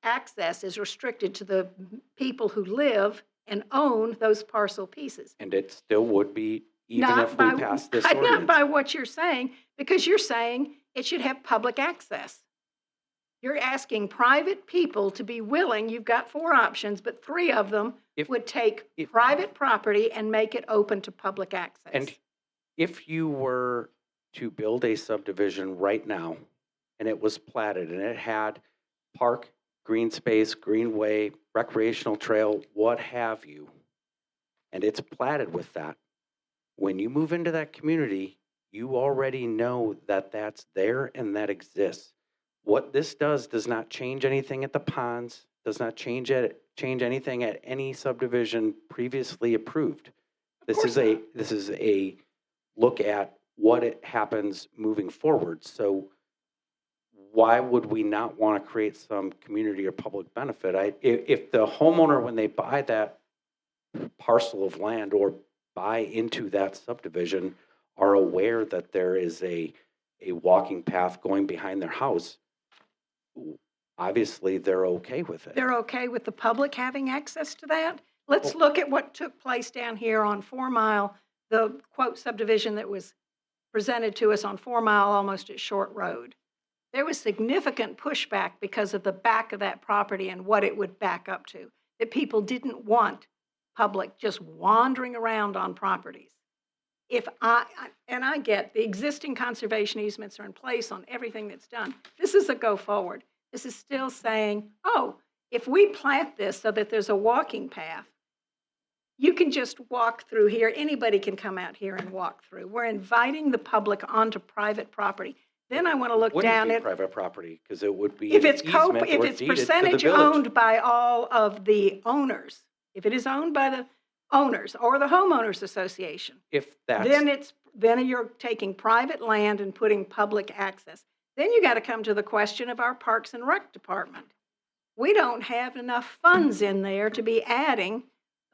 access is restricted to the people who live and own those parcel pieces. And it still would be, even Not if we by- pass this Not ordinance. by what you're saying, because you're saying it should have public access. You're asking private people to be willing, you've got 4 options, but 3 of them would take private property and make it open to public access. And if you were to build a subdivision right now, and it was platted, and it had park, green space, greenway, recreational trail, what have you, and it's platted with that, when you move into that community, you already know that that's there and that exists. What this does not change anything at the ponds, does not change anything at any subdivision previously approved. This is a look at what it happens moving forward. So why would we not want to create some community or public benefit? If the homeowner, when they buy that parcel of land or buy into that subdivision, are aware that there is a walking path going behind their house, obviously they're okay with it. They're okay with the public having access to that? Let's look at what took place down here on 4 Mile, the quote subdivision that was presented to us on 4 Mile, almost at Short Road. There was significant pushback because of the back of that property and what it would back up to, that people didn't want public just wandering around on properties. If I get the existing conservation easements are in place on everything that's done. This is a go forward. This is still saying, oh, if we plant this so that there's a walking path, you can just walk through here. Anybody can come out here and walk through. We're inviting the public onto private property. Then I want to look down Wouldn't be at, private property, because it would be if an it's easement if or it's deeded to the percentage village. owned by all of the owners, if it is owned by the owners or the homeowners association, If that's, then you're taking private land and putting public access. Then you got to come to the question of our Parks and Rec Department. We don't have enough funds in there to be adding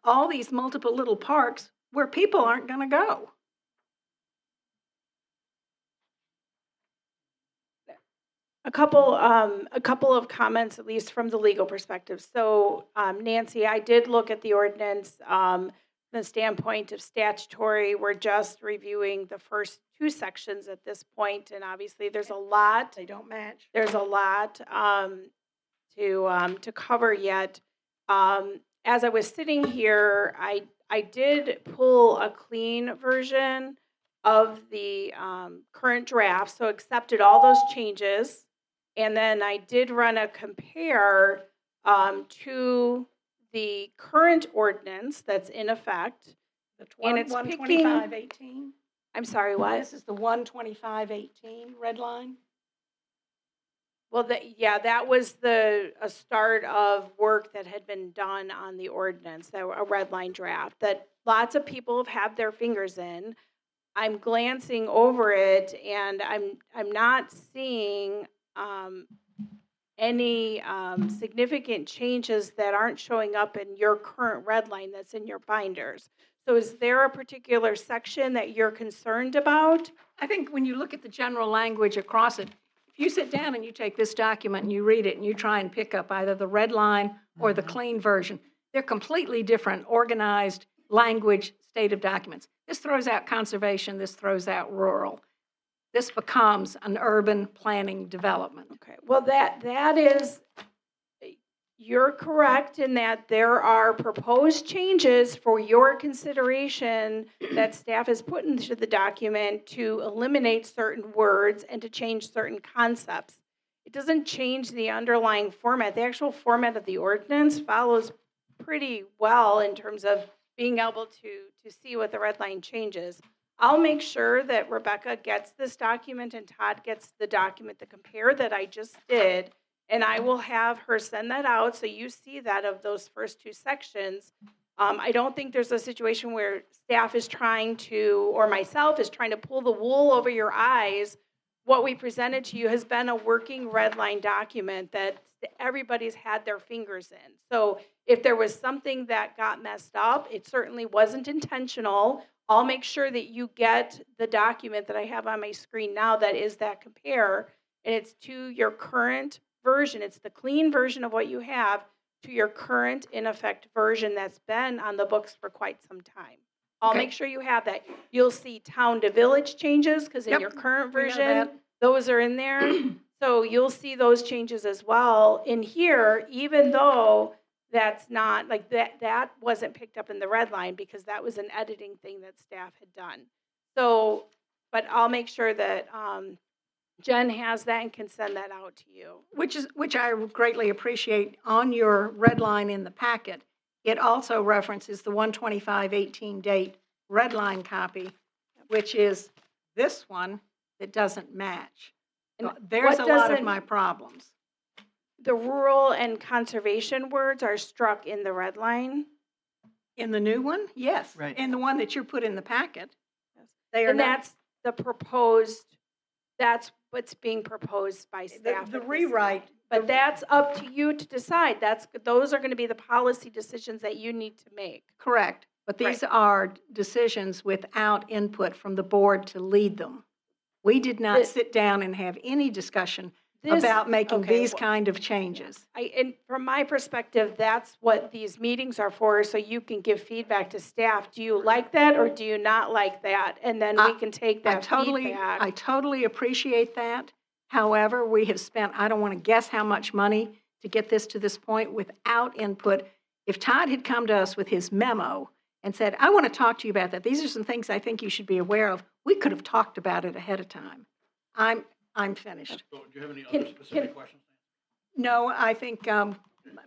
all these multiple little parks where people aren't going to go. A couple of comments, at least from the legal perspective. So, Nancy, I did look at the ordinance from the standpoint of statutory. We're just reviewing the first two sections at this point, and obviously there's a lot. They don't match. There's a lot to cover yet. As I was sitting here, I did pull a clean version of the current draft, so accepted all those changes. And then I did run a compare to the current ordinance that's in effect. And it's picking, 125.18. I'm sorry, what? This is the 125.18 red line. Well, that was a start of work that had been done on the ordinance, a red line draft that lots of people have had their fingers in. I'm glancing over it and I'm not seeing any significant changes that aren't showing up in your current red line that's in your binders. So is there a particular section that you're concerned about? I think when you look at the general language across it, if you sit down and you take this document and you read it and you try and pick up either the red line or the clean version, they're completely different, organized language, state of documents. This throws out conservation, this throws out rural. This becomes an urban planning development. Okay, well, that is, you're correct in that there are proposed changes for your consideration that staff has put into the document to eliminate certain words and to change certain concepts. It doesn't change the underlying format. The actual format of the ordinance follows pretty well in terms of being able to see what the red line changes. I'll make sure that Rebecca gets this document and Todd gets the document, the compare that I just did, and I will have her send that out so you see that of those first two sections. I don't think there's a situation where staff is trying to, or myself is trying to pull the wool over your eyes. What we presented to you has been a working red line document that everybody's had their fingers in. So if there was something that got messed up, it certainly wasn't intentional. I'll make sure that you get the document that I have on my screen now that is that compare, and it's to your current version. It's the clean version of what you have to your current in effect version that's been on the books for quite some time. I'll make sure you have that. You'll see town to village changes because in your current version, those are in there. So you'll see those changes as well in here, even though that's not like that wasn't picked up in the red line because that was an editing thing that staff had done. So, but I'll make sure that Jen has that and can send that out to you. Which I greatly appreciate. On your red line in the packet, it also references the 125.18 date red line copy, which is this one that doesn't match. And there's a what lot of doesn't- my problems. The rural and conservation words are struck in the red line. In the new one, yes. Right. And the one that you put in the packet, they are And not. that's the proposed, that's what's being proposed by staff. The at this rewrite. time. But that's up to you to decide. Those are going to be the policy decisions that you need to make. Correct. But these are decisions without input from the board to lead them. We did not This- sit down and have any discussion This- about making okay, these well- kind of changes. And from my perspective, that's what these meetings are for, so you can give feedback to staff. Do you like that or do you not like that? And then we can take that feedback. I totally appreciate that. However, we have spent, I don't want to guess how much money to get this to this point without input. If Todd had come to us with his memo and said, I want to talk to you about that, these are some things I think you should be aware of, we could have talked about it ahead of time. I'm finished. So do you have any other specific questions? No, I think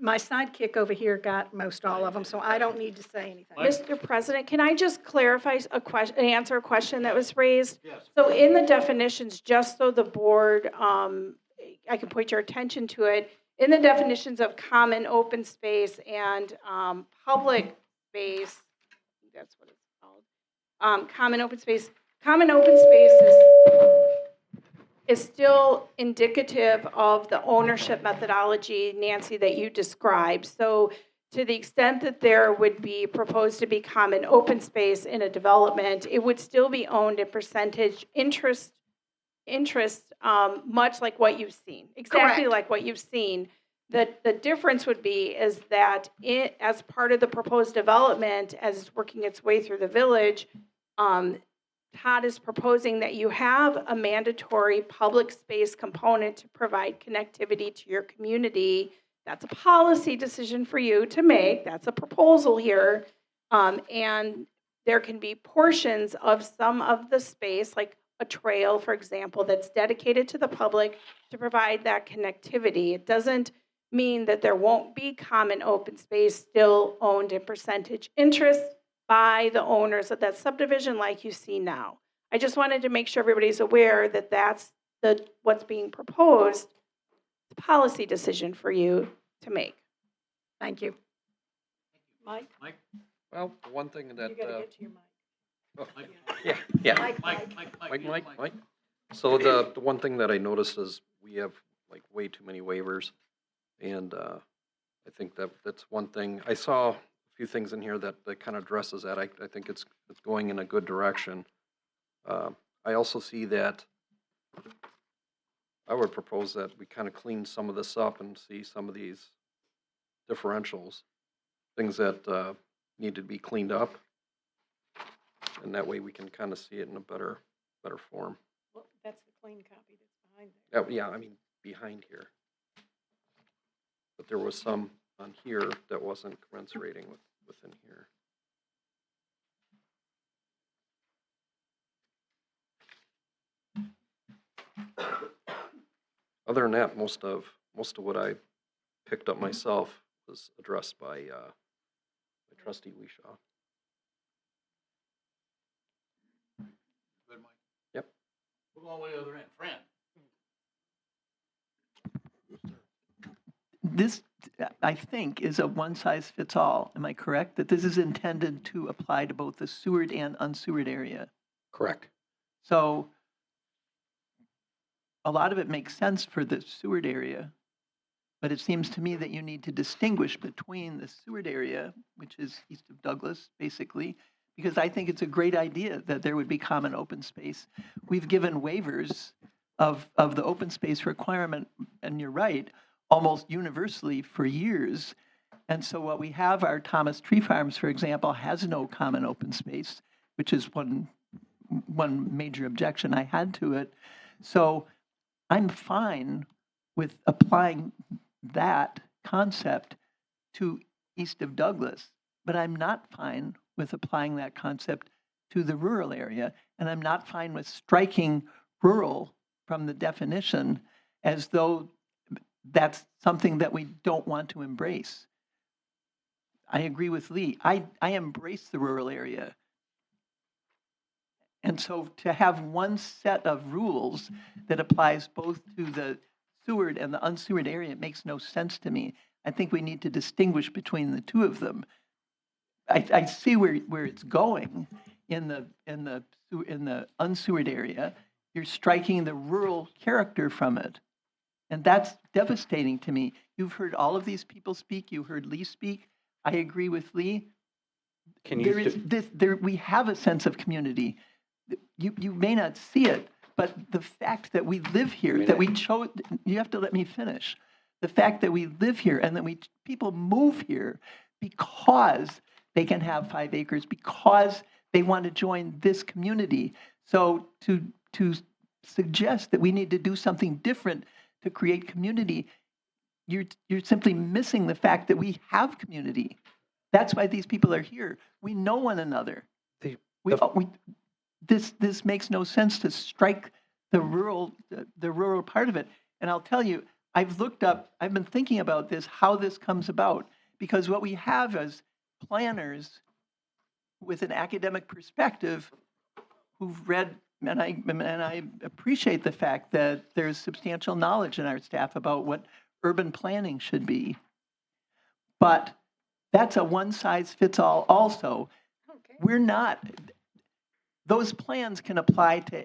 my sidekick over here got most all of them, so I don't need to say anything. Mr. President, can I just clarify a question, answer a question that was raised? Yes. So in the definitions, just so the board, I can point your attention to it, in the definitions of common open space and public space, I think that's what it's called, common open space is, is still indicative of the ownership methodology, Nancy, that you described. So to the extent that there would be proposed to become an open space in a development, it would still be owned in percentage interest, much like what you've seen, exactly Correct. like what you've seen. The difference would be is that it, as part of the proposed development, as it's working its way through the village, Todd is proposing that you have a mandatory public space component to provide connectivity to your community. That's a policy decision for you to make. That's a proposal here. And there can be portions of some of the space, like a trail, for example, that's dedicated to the public to provide that connectivity. It doesn't mean that there won't be common open space still owned in percentage interest by the owners of that subdivision like you see now. I just wanted to make sure everybody's aware that that's what's being proposed, the policy decision for you to make. Thank you. Mike? Mike? Well, one thing that, You gotta get to your mic. yeah. Mike. So the one thing that I noticed is we have like way too many waivers. And I think that's one thing. I saw a few things in here that kind of addresses that. I think it's going in a good direction. I also see that I would propose that we kind of clean some of this up and see some of these differentials, things that need to be cleaned up. And that way we can kind of see it in a better form. Well, that's the clean copy that's behind there. Yeah, I mean, behind here. But there was some on here that wasn't commensurating within here. Other than that, most of what I picked up myself was addressed by Trustee Weishaw. Good, Mike. Yep. We'll go all the way to the other end. Fran? This, I think, is a one-size-fits-all. Am I correct? That this is intended to apply to both the sewered and unsewered area? Correct. So a lot of it makes sense for the sewered area, but it seems to me that you need to distinguish between the sewered area, which is east of Douglas, basically, because I think it's a great idea that there would be common open space. We've given waivers of the open space requirement, and you're right, almost universally for years. And so what we have, our Thomas Tree Farms, for example, has no common open space, which is one major objection I had to it. So I'm fine with applying that concept to east of Douglas, but I'm not fine with applying that concept to the rural area. And I'm not fine with striking rural from the definition as though that's something that we don't want to embrace. I agree with Lee. I embrace the rural area. And so to have one set of rules that applies both to the sewered and the unsewered area makes no sense to me. I think we need to distinguish between the two of them. I see where it's going in the unsewered area. You're striking the rural character from it. And that's devastating to me. You've heard all of these people speak. You heard Lee speak. I agree with Lee. We have a sense of community. You may not see it, but the fact that we live here, that we chose, you have to let me finish. The fact that we live here and that people move here because they can have 5 acres, because they want to join this community. So to suggest that we need to do something different to create community, you're simply missing the fact that we have community. That's why these people are here. We know one another. This makes no sense to strike the rural part of it. And I'll tell you, I've been thinking about this, how this comes about, because what we have is planners with an academic perspective who've read, and I appreciate the fact that there's substantial knowledge in our staff about what urban planning should be. But that's a one-size-fits-all also. Okay. Those plans can apply to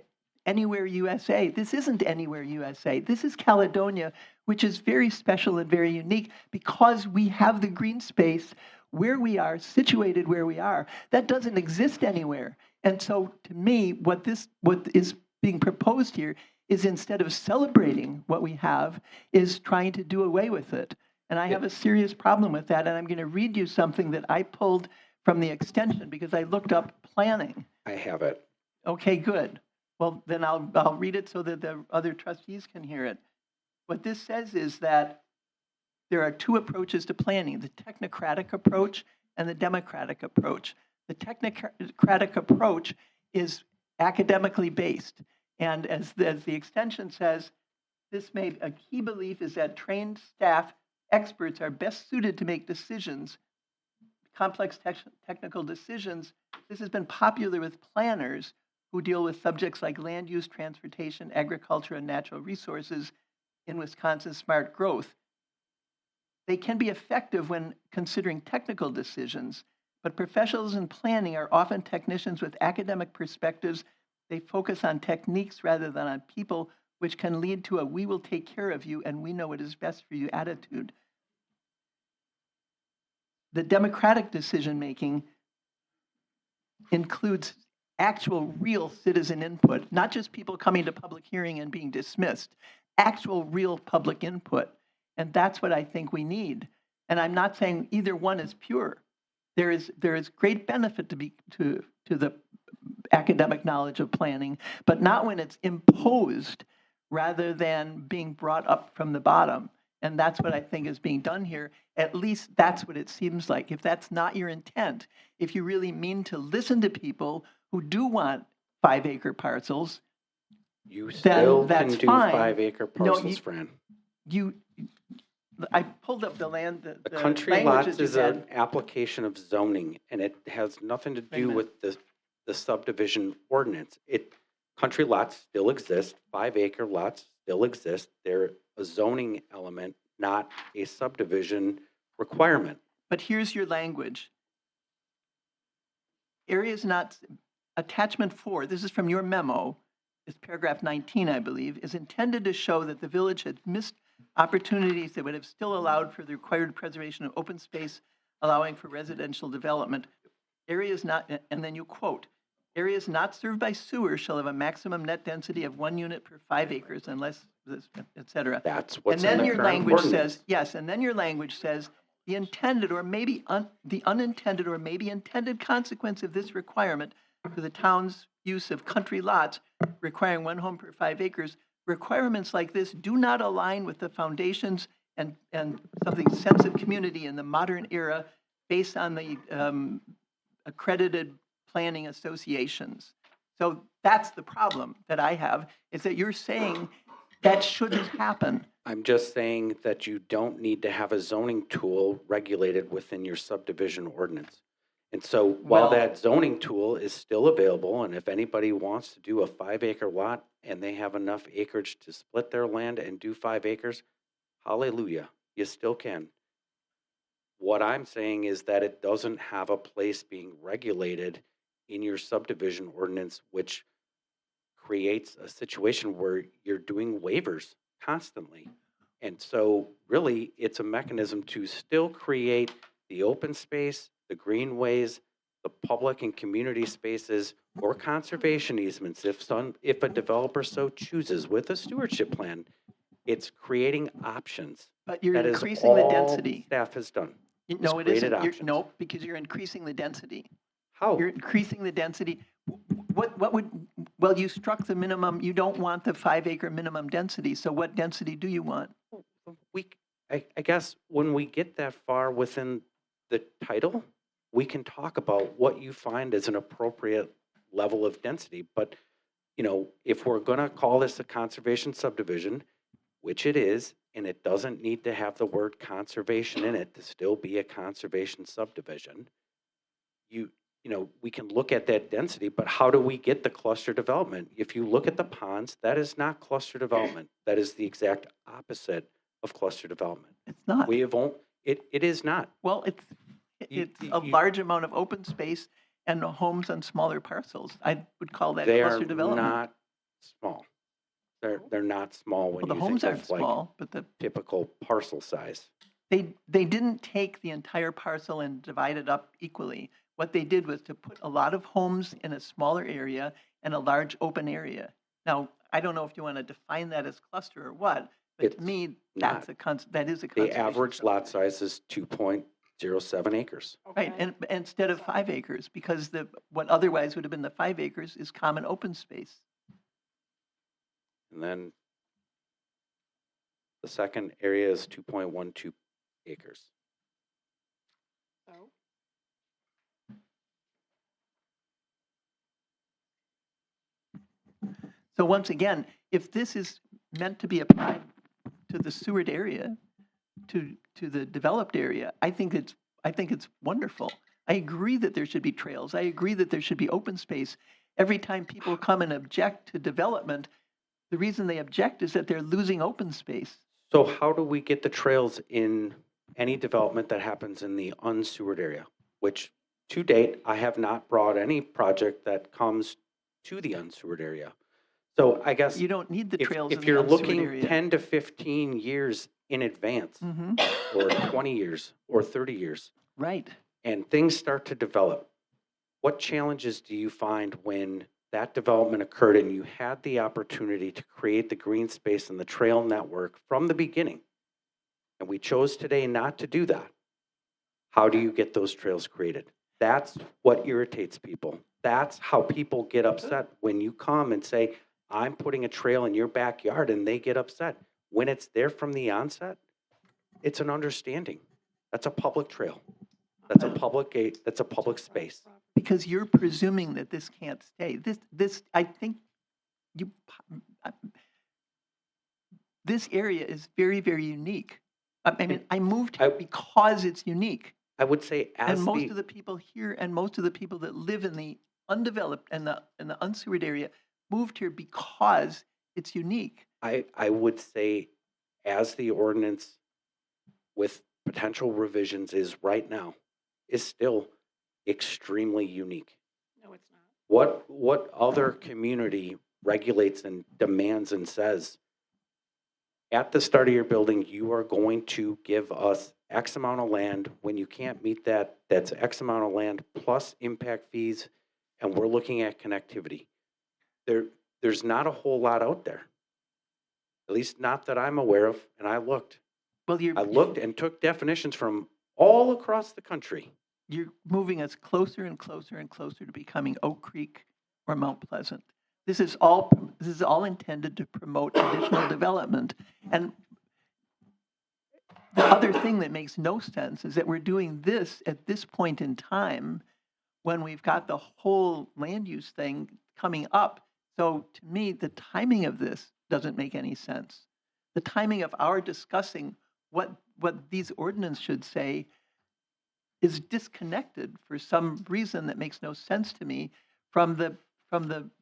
Anywhere USA. This isn't Anywhere USA. This is Caledonia, which is very special and very unique because we have the green space where we are, situated where we are. That doesn't exist anywhere. And so to me, what is being proposed here is instead of celebrating what we have, is trying to do away with it. And I have a serious problem with that. And I'm going to read you something that I pulled from the extension because I looked up planning. I have it. Okay, good. Well, then I'll read it so that the other trustees can hear it. What this says is that there are two approaches to planning, the technocratic approach and the democratic approach. The technocratic approach is academically based. And as the extension says, a key belief is that trained staff experts are best suited to make decisions, complex technical decisions. This has been popular with planners who deal with subjects like land use, transportation, agriculture, and natural resources in Wisconsin's smart growth. They can be effective when considering technical decisions, but professionals in planning are often technicians with academic perspectives. They focus on techniques rather than on people, which can lead to a "we will take care of you and we know what is best for you" attitude. The democratic decision-making includes actual real citizen input, not just people coming to public hearing and being dismissed, actual real public input. And that's what I think we need. And I'm not saying either one is pure. There is great benefit to the academic knowledge of planning, but not when it's imposed rather than being brought up from the bottom. And that's what I think is being done here. At least that's what it seems like. If that's not your intent, if you really mean to listen to people who do want 5-acre parcels, You then still that's can do fine. 5-acre parcels, Fran. I pulled up the land, The the country language lots that you is had. an application of zoning, and it has nothing to do with the subdivision ordinance. Country lots still exist, 5-acre lots still exist. They're a zoning element, not a subdivision requirement. But here's your language. Areas not, attachment 4, this is from your memo, it's paragraph 19, I believe, is intended to show that the village had missed opportunities that would have still allowed for the required preservation of open space, allowing for residential development. Areas not, and then you quote, areas not served by sewer shall have a maximum net density of 1 unit per 5 acres unless, et cetera. That's what's And then in the your current language ordinance. says, yes, and then your language says, the intended or maybe the unintended or maybe intended consequence of this requirement to the town's use of country lots requiring 1 home per 5 acres, requirements like this do not align with the foundations and something sense of community in the modern era based on the accredited planning associations. So that's the problem that I have, is that you're saying that shouldn't happen. I'm just saying that you don't need to have a zoning tool regulated within your subdivision ordinance. And so while Well- that zoning tool is still available, and if anybody wants to do a 5-acre lot and they have enough acreage to split their land and do 5 acres, hallelujah, you still can. What I'm saying is that it doesn't have a place being regulated in your subdivision ordinance, which creates a situation where you're doing waivers constantly. And so really, it's a mechanism to still create the open space, the greenways, the public and community spaces, or conservation easements if a developer so chooses with a stewardship plan. It's creating options. But you're That is increasing the all density. staff has done. No, it created isn't. options. No, because you're increasing the density. How? You're increasing the density. What would, well, you struck the minimum, you don't want the 5-acre minimum density, so what density do you want? I guess when we get that far within the title, we can talk about what you find as an appropriate level of density. But, if we're going to call this a conservation subdivision, which it is, and it doesn't need to have the word conservation in it to still be a conservation subdivision, we can look at that density, but how do we get the cluster development? If you look at the ponds, that is not cluster development. That is the exact opposite of cluster development. It's not. It is not. Well, it's a large amount of open space and homes on smaller parcels. I would call that They cluster are development. not small. They're not small when Well, the you homes think aren't of like small, but typical parcel size. they didn't take the entire parcel and divide it up equally. What they did was to put a lot of homes in a smaller area and a large open area. Now, I don't know if you want to define that as cluster or what, but to It's me, not. that is a The conservation average lot approach. size is 2.07 acres. Right, and instead of 5 acres, because what otherwise would have been the 5 acres is common open space. And then the second area is 2.12 acres. So once again, if this is meant to be applied to the Seward area, to the developed area, I think it's wonderful. I agree that there should be trails. I agree that there should be open space. Every time people come and object to development, the reason they object is that they're losing open space. So how do we get the trails in any development that happens in the unsewered area? Which to date, I have not brought any project that comes to the unsewered area. So I guess You don't need the trails in if the you're unsewered looking area. 10 to 15 years in advance, Mhm. or 20 years, or 30 years, Right. and things start to develop, what challenges do you find when that development occurred and you had the opportunity to create the green space and the trail network from the beginning, and we chose today not to do that? How do you get those trails created? That's what irritates people. That's how people get upset when you come and say, I'm putting a trail in your backyard, and they get upset. When it's there from the onset, it's an understanding. That's a public trail. That's a public gate. That's a public space. Because you're presuming that this can't stay. I think this area is very, very unique. I mean, I moved here because it's unique. I would say And most of the people here and most of the people that live in the undeveloped and the unsewered area moved here because it's unique. I would say as the ordinance with potential revisions is right now, is still extremely unique. No, it's not. What other community regulates and demands and says, at the start of your building, you are going to give us X amount of land. When you can't meet that, that's X amount of land plus impact fees, and we're looking at connectivity. There's not a whole lot out there. At least not that I'm aware of, and I looked. Well, I looked and took definitions from all across the country. You're moving us closer and closer and closer to becoming Oak Creek or Mount Pleasant. This is all intended to promote additional development. And the other thing that makes no sense is that we're doing this at this point in time when we've got the whole land use thing coming up. So to me, the timing of this doesn't make any sense. The timing of our discussing what these ordinances should say is disconnected for some reason that makes no sense to me from the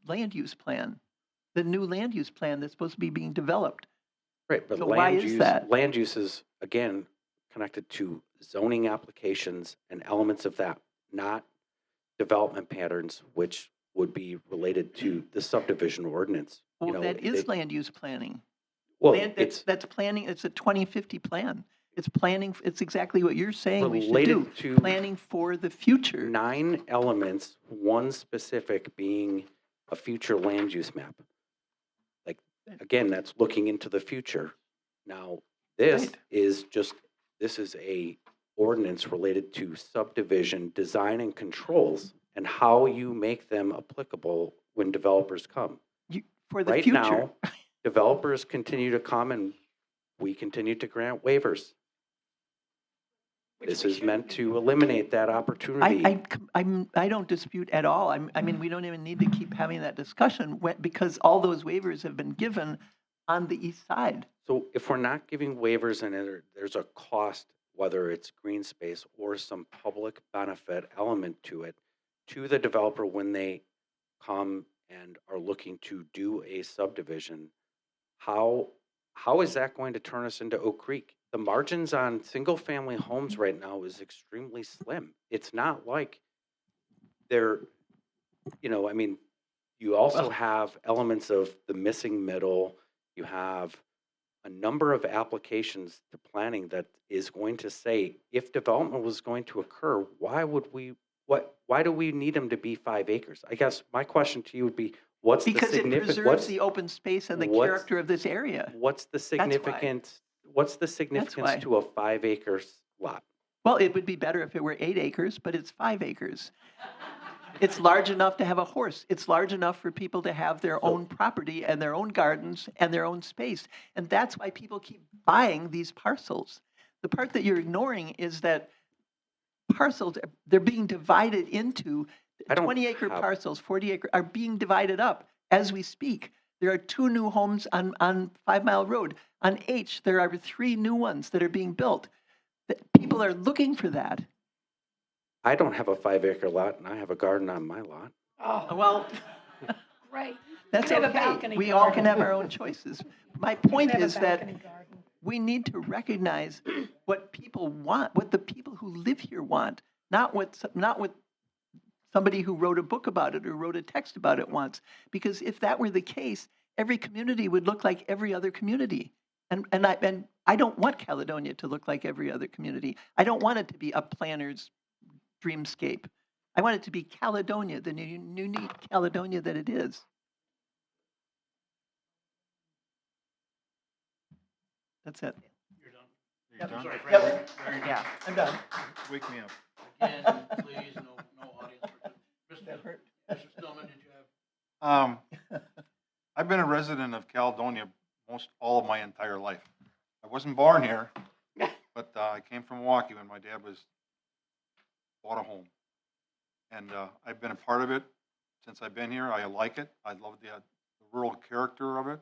land use plan, the new land use plan that's supposed to be being developed. Right, but So why land is use, that? land use is, again, connected to zoning applications and elements of that, not development patterns, which would be related to the subdivision ordinance. Well, that is land use planning. Well, That's planning. It's a 2050 plan. It's planning. It's exactly what you're saying we should related do. to Planning for the future. 9 elements, one specific being a future land use map. Like, again, that's looking into the future. Now, this is a ordinance related to subdivision design and controls and how you make them applicable when developers come. For the right future. now, developers continue to come and we continue to grant waivers. This is meant to eliminate that opportunity. I don't dispute at all. I mean, we don't even need to keep having that discussion because all those waivers have been given on the east side. So if we're not giving waivers and there's a cost, whether it's green space or some public benefit element to it, to the developer when they come and are looking to do a subdivision, how is that going to turn us into Oak Creek? The margins on single-family homes right now is extremely slim. It's not like they're, I mean, You also have elements of the missing middle. You have a number of applications to planning that is going to say, if development was going to occur, why do we need them to be 5 acres? I guess my question to you would be, what's the Because it significant, preserves the open space and the what's- character of this area. what's the significance why. to a 5 acres lot? Well, it would be better if it were 8 acres, but it's 5 acres. It's large enough to have a horse. It's large enough for people to have their own property and their own gardens and their own space. And that's why people keep buying these parcels. The part that you're ignoring is that parcels, they're being divided into I don't 20-acre have- parcels, 40-acre, are being divided up as we speak. There are 2 new homes on 5 Mile Road. On H, there are 3 new ones that are being built. People are looking for that. I don't have a 5 acre lot and I have a garden on my lot. Oh, Well, great. that's You have a okay. balcony We all can garden. have our own choices. My point Have a is that balcony garden. we need to recognize what people want, what the people who live here want, not what somebody who wrote a book about it or wrote a text about it wants. Because if that were the case, every community would look like every other community. And I don't want Caledonia to look like every other community. I don't want it to be a planner's dreamscape. I want it to be Caledonia, the unique Caledonia that it is. That's it. You're done? Yep. I'm sorry, Yep. Frank. Very good. Yeah. I'm done. Wake me up. Again, please, no audience. Mr. Stillman, did you have? I've been a resident of Caledonia most all of my entire life. I wasn't born here, but I came from Milwaukee when my dad bought a home. And I've been a part of it since I've been here. I like it. I love the rural character of it.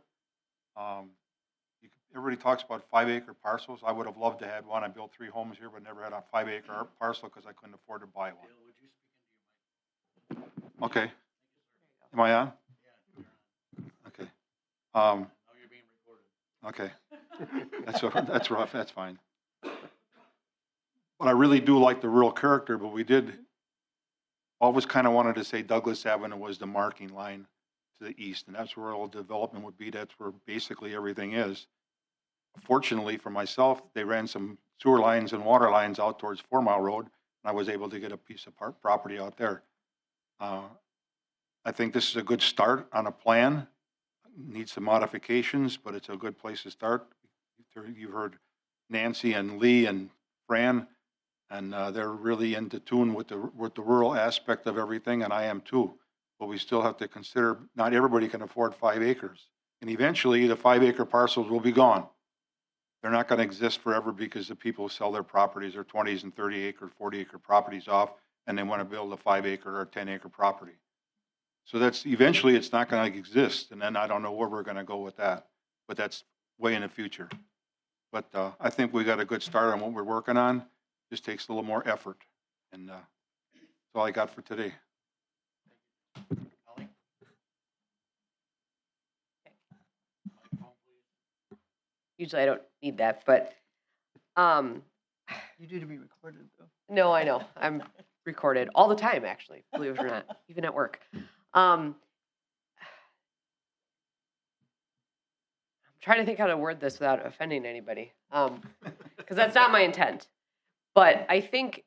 Everybody talks about 5 acre parcels. I would have loved to have one. I built 3 homes here, but never had a 5 acre parcel because I couldn't afford to buy one. Okay. Am I on? Okay. Okay. That's rough. That's fine. But I really do like the rural character, but we did always kind of wanted to say Douglas Avenue was the marking line to the east, and that's where all development would be. That's where basically everything is. Fortunately for myself, they ran some sewer lines and water lines out towards 4 Mile Road, and I was able to get a piece of property out there. I think this is a good start on a plan. Needs some modifications, but it's a good place to start. You've heard Nancy and Lee and Fran, and they're really into tune with the rural aspect of everything, and I am too. But we still have to consider not everybody can afford 5 acres, and eventually the 5 acre parcels will be gone. They're not going to exist forever because the people sell their properties, their 20s and 30 acre, 40 acre properties off, and they want to build a 5 acre or 10 acre property. So that's eventually it's not going to exist, and then I don't know where we're going to go with that, but that's way in the future. But I think we got a good start on what we're working on. Just takes a little more effort, and that's all I got for today. Usually I don't need that, but, You do to be recorded, though. no, I know. I'm recorded all the time, actually, believe it or not, even at work. I'm trying to think how to word this without offending anybody, because that's not my intent. But I think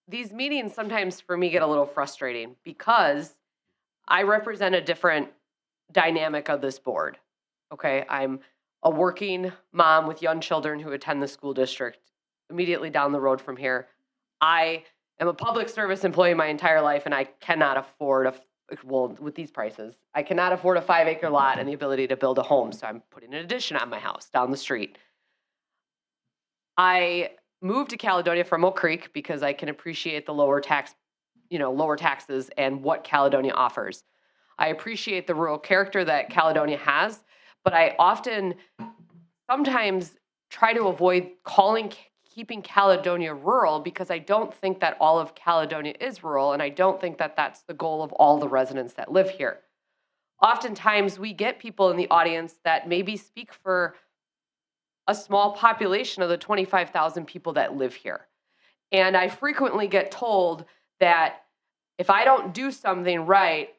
these meetings sometimes for me get a little frustrating because I represent a different dynamic of this board. Okay, I'm a working mom with young children who attend the school district immediately down the road from here. I am a public service employee my entire life, and I cannot afford well, with these prices, I cannot afford a 5 acre lot and the ability to build a home. So I'm putting an addition on my house down the street. I moved to Caledonia from Oak Creek because I can appreciate the lower taxes and what Caledonia offers. I appreciate the rural character that Caledonia has, but I often sometimes try to avoid keeping Caledonia rural because I don't think that all of Caledonia is rural, and I don't think that that's the goal of all the residents that live here. Oftentimes, we get people in the audience that maybe speak for a small population of the 25,000 people that live here. And I frequently get told that if I don't do something right,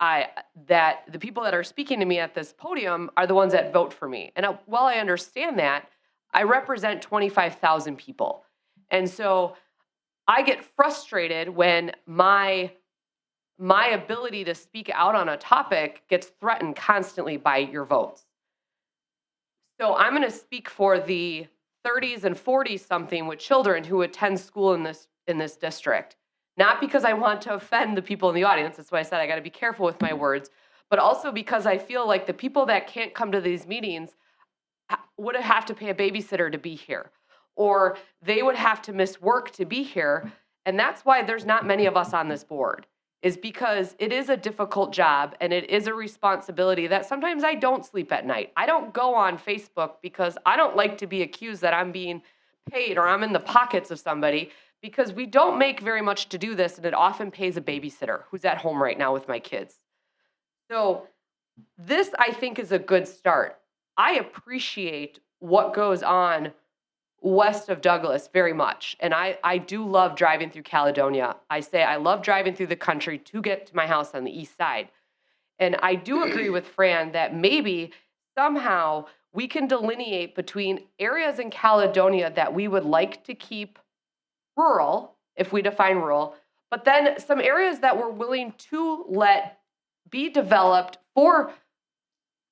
that the people that are speaking to me at this podium are the ones that vote for me. And while I understand that, I represent 25,000 people. And so I get frustrated when my ability to speak out on a topic gets threatened constantly by your votes. So I'm going to speak for the 30s and 40s something with children who attend school in this district. Not because I want to offend the people in the audience, that's why I said I got to be careful with my words, but also because I feel like the people that can't come to these meetings would have to pay a babysitter to be here, or they would have to miss work to be here. And that's why there's not many of us on this board, is because it is a difficult job and it is a responsibility that sometimes I don't sleep at night. I don't go on Facebook because I don't like to be accused that I'm being paid or I'm in the pockets of somebody, because we don't make very much to do this, and it often pays a babysitter who's at home right now with my kids. So this, I think, is a good start. I appreciate what goes on west of Douglas very much, and I do love driving through Caledonia. I say I love driving through the country to get to my house on the east side. And I do agree with Fran that maybe somehow we can delineate between areas in Caledonia that we would like to keep rural, if we define rural, but then some areas that we're willing to let be developed for,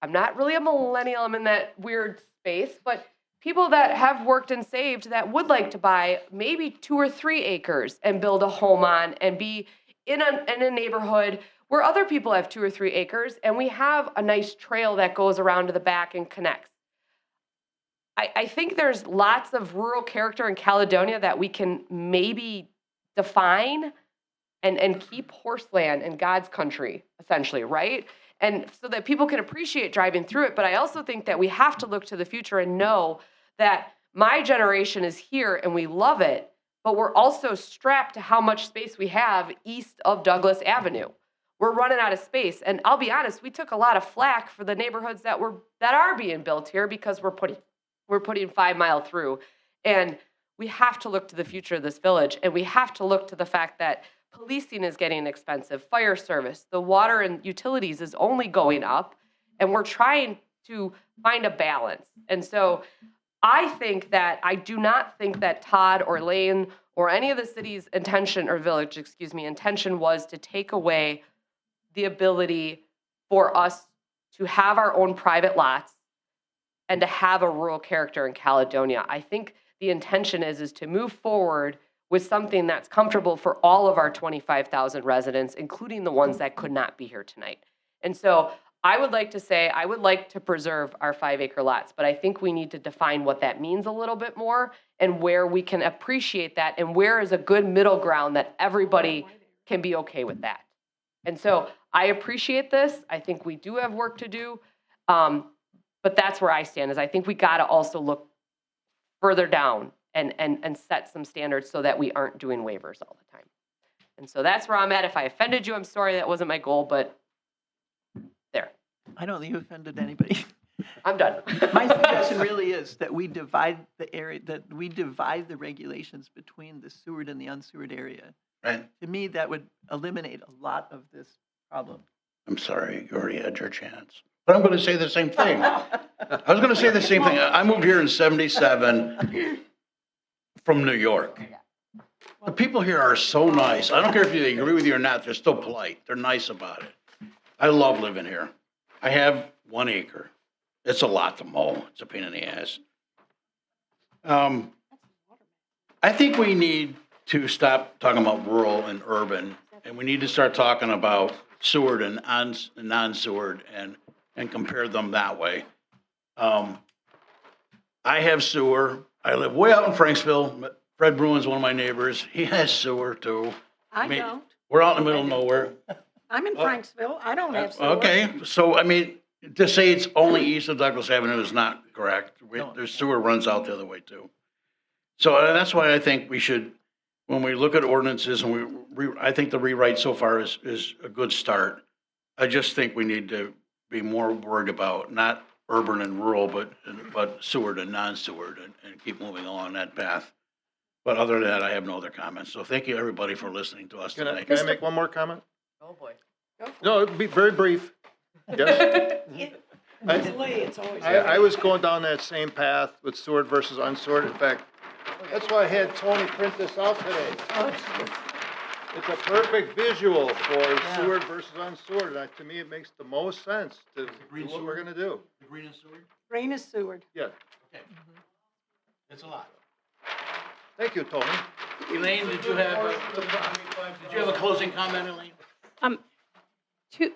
I'm not really a millennial, I'm in that weird space, but people that have worked and saved that would like to buy maybe 2 or 3 acres and build a home on and be in a neighborhood where other people have 2 or 3 acres, and we have a nice trail that goes around to the back and connects. I think there's lots of rural character in Caledonia that we can maybe define and keep horseland in God's country, essentially, right? And so that people can appreciate driving through it. But I also think that we have to look to the future and know that my generation is here and we love it, but we're also strapped to how much space we have east of Douglas Avenue. We're running out of space. And I'll be honest, we took a lot of flack for the neighborhoods that are being built here because we're putting 5 Mile through. And we have to look to the future of this village, and we have to look to the fact that policing is getting expensive, fire service, the water and utilities is only going up, and we're trying to find a balance. And so I do not think that Todd or Lane or any of the city's intention, or village, intention was to take away the ability for us to have our own private lots and to have a rural character in Caledonia. I think the intention is to move forward with something that's comfortable for all of our 25,000 residents, including the ones that could not be here tonight. And so I would like to preserve our 5-acre lots, but I think we need to define what that means a little bit more and where we can appreciate that and where is a good middle ground that everybody can be okay with that. And so I appreciate this. I think we do have work to do. But that's where I stand, is I think we got to also look further down and set some standards so that we aren't doing waivers all the time. And so that's where I'm at. If I offended you, I'm sorry. That wasn't my goal, but there. I don't think you offended anybody. I'm done. My suggestion really is that we divide the regulations between the Seward and the unsewered area. Right. To me, that would eliminate a lot of this problem. I'm sorry, you already had your chance. But I'm going to say the same thing. I was going to say the same thing. I moved here in 77 from New York. The people here are so nice. I don't care if they agree with you or not, they're still polite. They're nice about it. I love living here. I have 1 acre. It's a lot to mow. It's a pain in the ass. I think we need to stop talking about rural and urban, and we need to start talking about Seward and non-Seward and compare them that way. I have sewer. I live way out in Franksville. Fred Bruin's one of my neighbors. He has sewer too. I don't. We're out in the middle of nowhere. I'm in Franksville. I don't have sewer. Okay, so I mean, to say it's only east of Douglas Avenue is not correct. There's sewer runs out the other way too. So that's why I think we should, when we look at ordinances, and I think the rewrite so far is a good start. I just think we need to be more worried about not urban and rural, but Seward and non-Seward, and keep moving along that path. But other than that, I have no other comments. So thank you, everybody, for listening to us tonight. Can I make one more comment? Oh, boy. No, it'd be very brief. Yes. It's Lee, it's always. I was going down that same path with Seward versus unsewered. In fact, that's why I had Tony print this out today. It's a perfect visual for Seward versus unsewered. And to me, it makes the most sense to do what we're gonna do. The Green and Seward? Green is Seward. Yeah. Okay. It's a lot. Thank you, Tony. Elaine, did you have a closing comment, Elaine?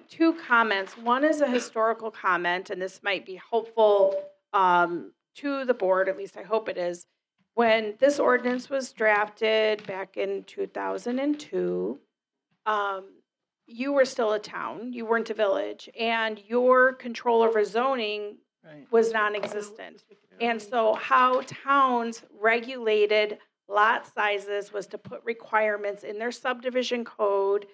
Two comments. One is a historical comment, and this might be helpful to the board, at least I hope it is. When this ordinance was drafted back in 2002, you were still a town, you weren't a village, and your control over zoning was non-existent. And so how towns regulated lot sizes was to put requirements in their subdivision code.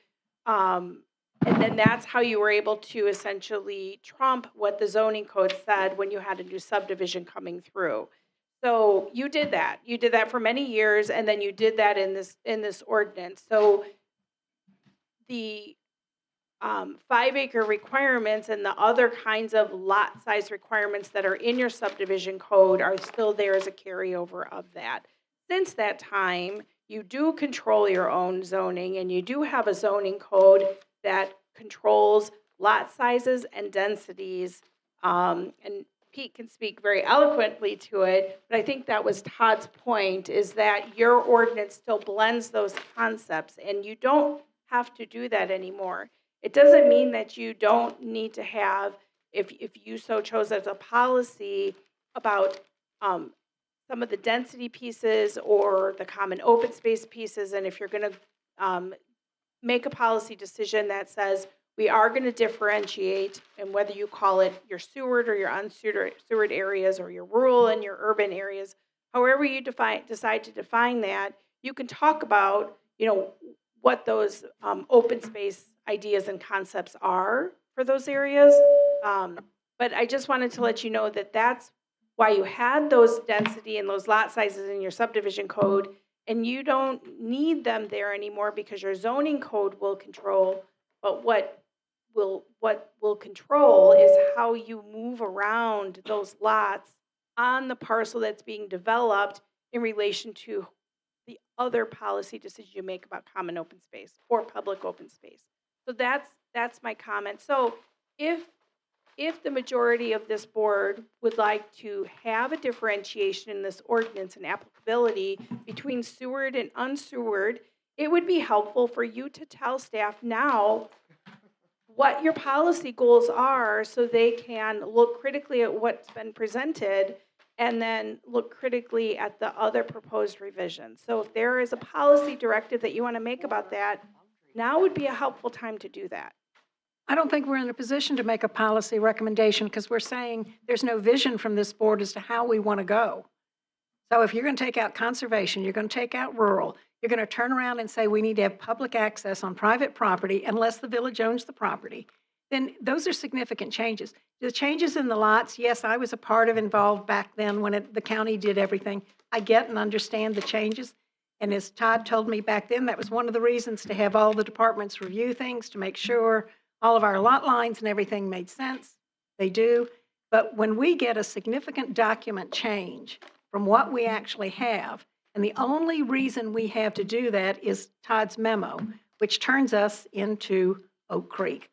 And then that's how you were able to essentially trump what the zoning code said when you had a new subdivision coming through. So you did that. You did that for many years, and then you did that in this ordinance. So the 5-acre requirements and the other kinds of lot size requirements that are in your subdivision code are still there as a carryover of that. Since that time, you do control your own zoning, and you do have a zoning code that controls lot sizes and densities. And Pete can speak very eloquently to it, but I think that was Todd's point, is that your ordinance still blends those concepts, and you don't have to do that anymore. It doesn't mean that you don't need to have, if you so chose as a policy, about some of the density pieces or the common open space pieces, and if you're going to make a policy decision that says we are going to differentiate, and whether you call it your Seward or your unsewered areas or your rural and your urban areas, however you decide to define that, you can talk about, what those open space ideas and concepts are for those areas. But I just wanted to let you know that that's why you had those density and those lot sizes in your subdivision code, and you don't need them there anymore because your zoning code will control. But what will control is how you move around those lots on the parcel that's being developed in relation to the other policy decisions you make about common open space or public open space. So that's my comment. So if the majority of this board would like to have a differentiation in this ordinance and applicability between Seward and unsewered, it would be helpful for you to tell staff now what your policy goals are so they can look critically at what's been presented and then look critically at the other proposed revisions. So if there is a policy directive that you want to make about that, now would be a helpful time to do that. I don't think we're in a position to make a policy recommendation because we're saying there's no vision from this board as to how we want to go. So if you're going to take out conservation, you're going to take out rural, you're going to turn around and say we need to have public access on private property unless the village owns the property, then those are significant changes. The changes in the lots, yes, I was a part of involved back then when the county did everything. I get and understand the changes. And as Todd told me back then, that was one of the reasons to have all the departments review things to make sure all of our lot lines and everything made sense. They do. But when we get a significant document change from what we actually have, and the only reason we have to do that is Todd's memo, which turns us into Oak Creek.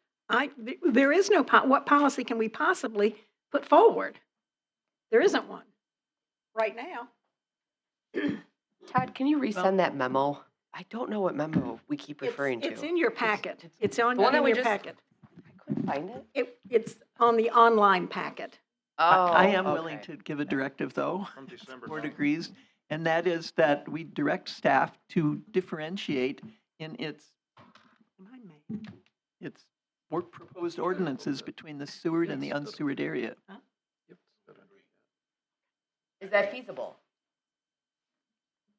There is no, what policy can we possibly put forward? There isn't one right now. Todd, can you resend that memo? I don't know what memo we keep referring to. It's in your packet. It's on The one that in we your just- packet. I couldn't find it. It's on the online packet. Oh, I am willing okay. to give a directive, though, From if the December board 9th. agrees, and that is that we direct staff to differentiate in its proposed ordinances between the Seward and the unsewered area. Is that feasible?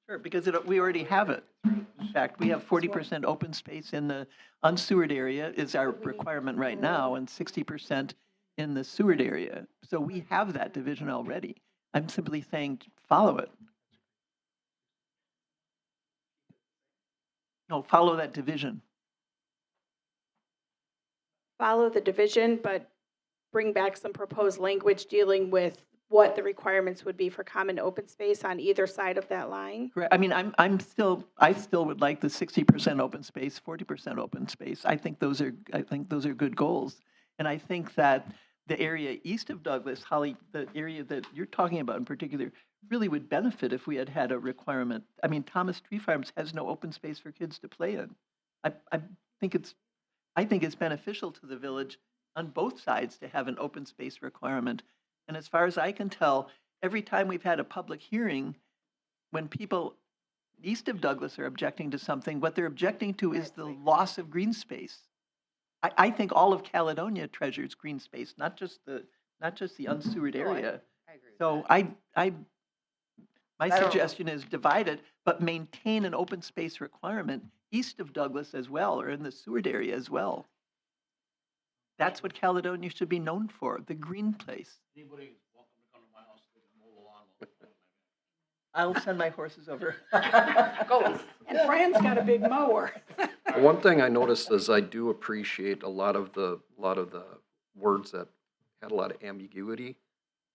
Sure, because we already have it. In fact, we have 40% open space in the unsewered area is our requirement right now, and 60% in the Seward area. So we have that division already. I'm simply saying follow it. No, follow that division. follow the division, but bring back some proposed language dealing with what the requirements would be for common open space on either side of that line. Correct. I mean, I still would like the 60% open space, 40% open space. I think those are good goals. And I think that the area east of Douglas, Holly, the area that you're talking about in particular, really would benefit if we had had a requirement. I mean, Thomas Tree Farms has no open space for kids to play in. I think it's beneficial to the village on both sides to have an open space requirement. And as far as I can tell, every time we've had a public hearing, when people east of Douglas are objecting to something, what they're objecting to is the loss of green space. I think all of Caledonia treasures green space, not just the unsewered area. I agree with So that. my I don't- suggestion is divide it, but maintain an open space requirement east of Douglas as well, or in the Seward area as well. That's what Caledonia should be known for, the green place. Anybody welcome to come to my house to mow the lawn? I'll send my horses over. And Fran's got a big mower. One thing I noticed is I do appreciate a lot of the words that had a lot of ambiguity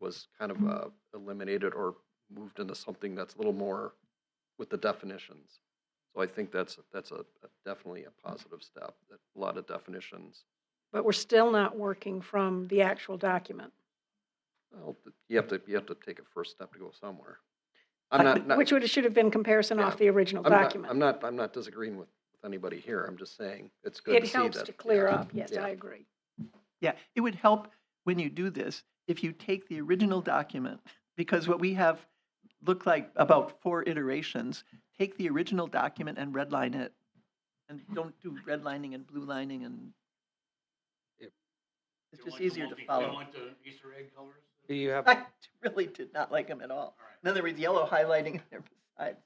was kind of eliminated or moved into something that's a little more with the definitions. So I think that's definitely a positive step, that a lot of definitions. But we're still not working from the actual document. Well, you have to take a first step to go somewhere. I'm not. Which should have been comparison off the original document. I'm not disagreeing with anybody here. I'm just saying it's good It to see that. helps to clear up, yes, Yeah. I agree. Yeah, it would help when you do this if you take the original document, because what we have look like about 4 iterations, take the original document and redline it. And don't do redlining and blue lining and it's just easier to follow. You don't like the Easter egg colors? You have, I really did not like them at all. In other words, yellow highlighting there beside.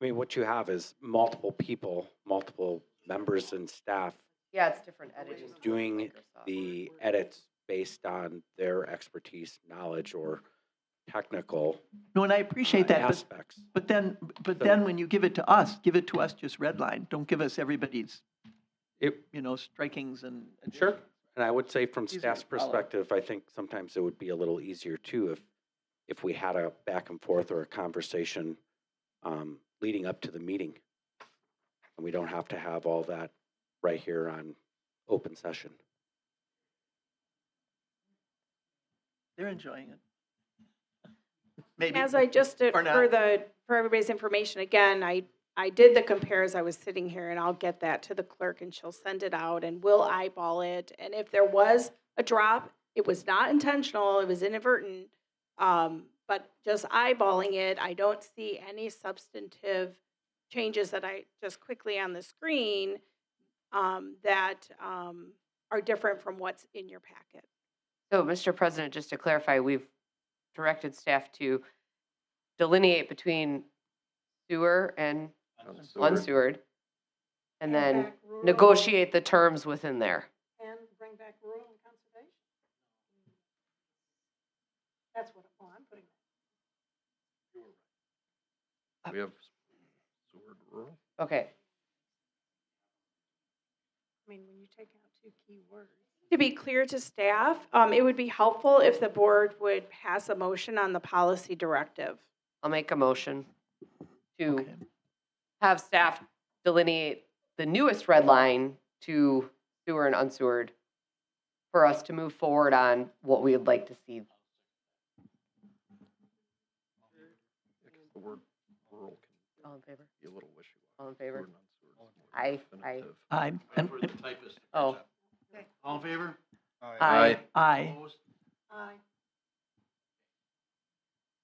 I mean, what you have is multiple people, multiple members and staff Yeah, it's different editing. tools doing like Microsoft the Word. edits based on their expertise, knowledge, or technical No, and I appreciate that, aspects. but then when you give it to us just redline. Don't give us everybody's, strikings and. Sure. And I would say from Easier staff's to follow. perspective, I think sometimes it would be a little easier too if we had a back and forth or a conversation leading up to the meeting. And we don't have to have all that right here on open session. They're enjoying it. Maybe. As I just did Or not. for everybody's information, again, I did the compare as I was sitting here, and I'll get that to the clerk, and she'll send it out, and we'll eyeball it. And if there was a drop, it was not intentional, it was inadvertent, but just eyeballing it, I don't see any substantive changes that I just quickly on the screen that are different from what's in your packet. So, Mr. President, just to clarify, we've directed staff to delineate between sewer and unsewered, and then Back rural negotiate the terms within there. And bring back rural and conservation. That's what, I'm putting. We have Seward rural. Okay. I mean, when you take out 2 key words. To be clear to staff, it would be helpful if the board would pass a motion on the policy directive. I'll make a motion to Okay. have staff delineate the newest red line to sewer and unsewered for us to move forward on what we would like to see. The word rural can All in favor? be a little wishy-washy. All in favor? Sewer and unsewered is more Aye. definitive. Aye. That's where the typist. Oh. All in favor? Aye. Aye. Opposed? Aye.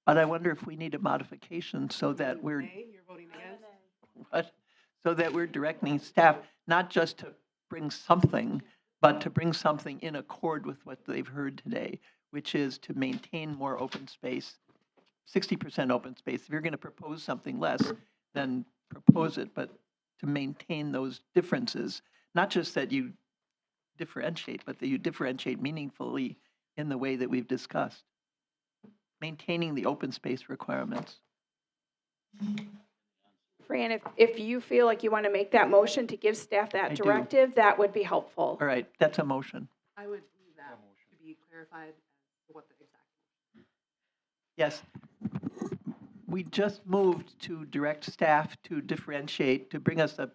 But I wonder if we need a modification so that we're. You're voting against? What? So that we're directing staff not just to bring something, but to bring something in accord with what they've heard today, which is to maintain more open space, 60% open space. If you're going to propose something less, then propose it, but to maintain those differences, not just that you differentiate, but that you differentiate meaningfully in the way that we've discussed. Maintaining the open space requirements. Fran, if you feel like you want to make that motion to give staff I that do. directive, that would be helpful. All right, that's a motion. I would leave that to be clarified as to what the exact. Yes. We just moved to direct staff to differentiate, to bring us a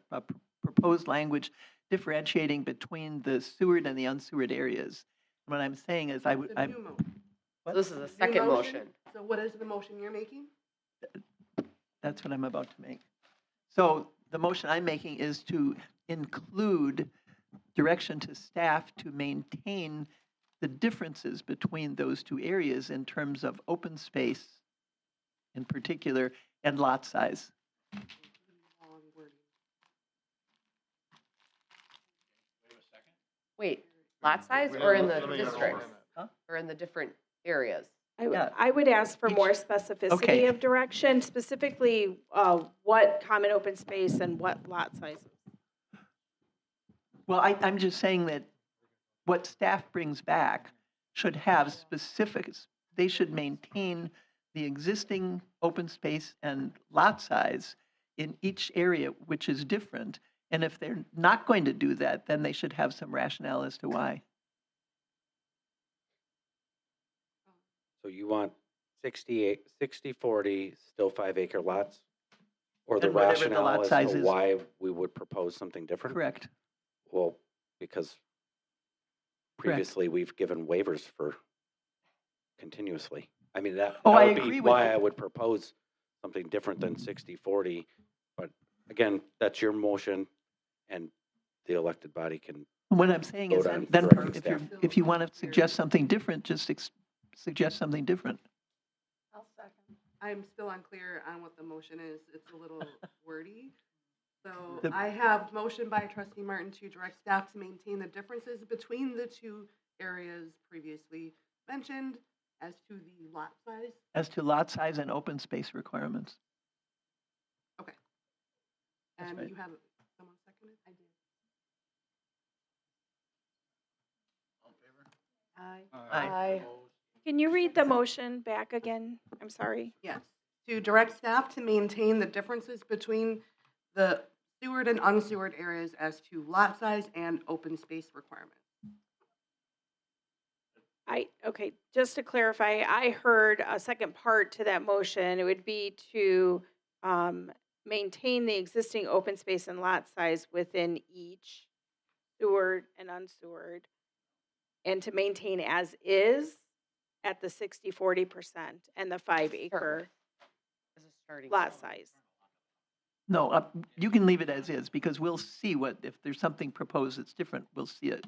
proposed language differentiating between the sewered and the unsewered areas. What I'm saying is I would, The new motion. So this is a New second motion. So what is the motion you're making? that's what I'm about to make. So the motion I'm making is to include direction to staff to maintain the differences between those two areas in terms of open space in particular and lot size. Wait, lot size or in the Let me get it over. districts? Huh? Or in the different areas? Yeah. I would ask for Each- more specificity okay. of direction, specifically what common open space and what lot sizes. Well, I'm just saying that what staff brings back should have specifics. They should maintain the existing open space and lot size in each area, which is different. And if they're not going to do that, then they should have some rationale as to why. So you want 60/40, still 5-acre lots? Or the And whatever the lot rationale as size to is. why we would propose something different? Correct. Well, because previously we've given waivers for continuously. I mean, that Oh, I would agree be with why you. I would propose something different than 60/40. But again, that's your motion and the elected body can, What I'm saying is Vote on then directing if you're, staff. if you want to suggest something different, just suggest something different. I'll second. I'm still unclear on what the motion is. It's a little wordy. So The- I have motion by trustee Martin to direct staff to maintain the differences between the two areas previously mentioned as to the lot size. As to lot size and open space requirements. Okay. That's And right. you have, someone seconded? I did. All in favor? Aye. Aye. Can you read the motion back again? I'm sorry. Yes. To direct staff to maintain the differences between the sewered and unsewered areas as to lot size and open space requirements. Okay, just to clarify, I heard a second part to that motion. It would be to maintain the existing open space and lot size within each sewered and unsewered, and to maintain as is at the 60-40% and the 5-acre As a starting lot point. size. No, you can leave it as is because we'll see what, if there's something proposed that's different, we'll see it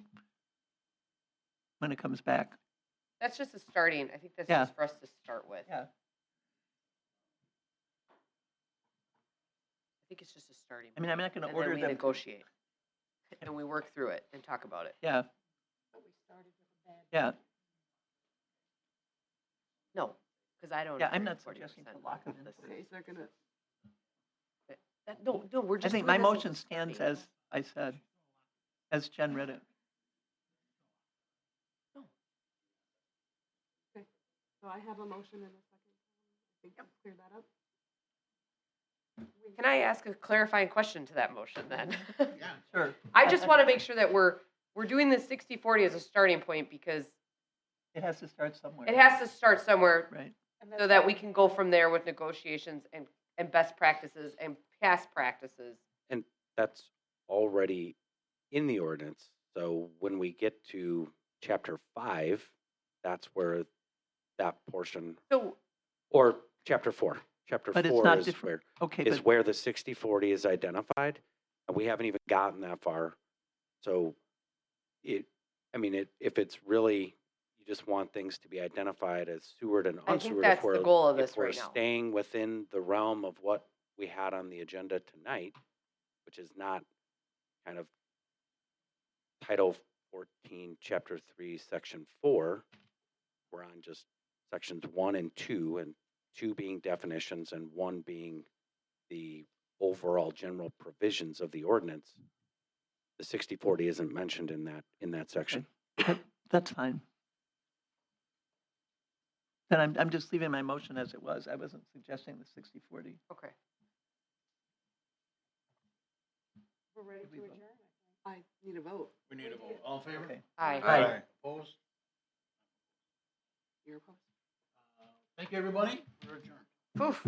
when it comes back. That's just a starting, I think that's Yeah. just for us to start with. Yeah. I think it's just a starting. I mean, I'm not going to And then order we them. negotiate. And we work through it and talk about it. Yeah. Yeah, No, because I don't. yeah, I'm agree not with 40% suggesting to lock them in. this Okay, so they're gonna, No, we're I just. think doing my this as a motion stands starting. as I said, as Jen read it. so I have a motion and a second. I think I've cleared that up. Can I ask a clarifying question to that motion then? Yeah. Sure. I just want to make sure that we're doing this 60/40 as a starting point because It has to start somewhere. it has to start somewhere Right. so that we can go from there with negotiations and best practices and past practices. and that's already in the ordinance. So when we get to chapter 5, that's where that portion, So or chapter 4. Chapter But it's 4 not is different. where, Okay, is but where the 60/40 is identified, and we haven't even gotten that far. So if it's really, you just want things to be identified as sewered and I think unsewered. that's the goal of If this we're right now. staying within the realm of what we had on the agenda tonight, which is not kind of Title 14, Chapter 3, Section 4, we're on just Sections 1 and 2, and 2 being definitions and 1 being the overall general provisions of the ordinance. The 60/40 isn't mentioned in that section. that's fine. Then I'm just leaving my motion as it was. I wasn't suggesting the 60-40. Okay. We're ready to adjourn. I need a vote. We need a vote. All in favor? Okay. Aye. Aye. Opposed? You're opposed? Thank you, everybody. We're adjourned. Poof.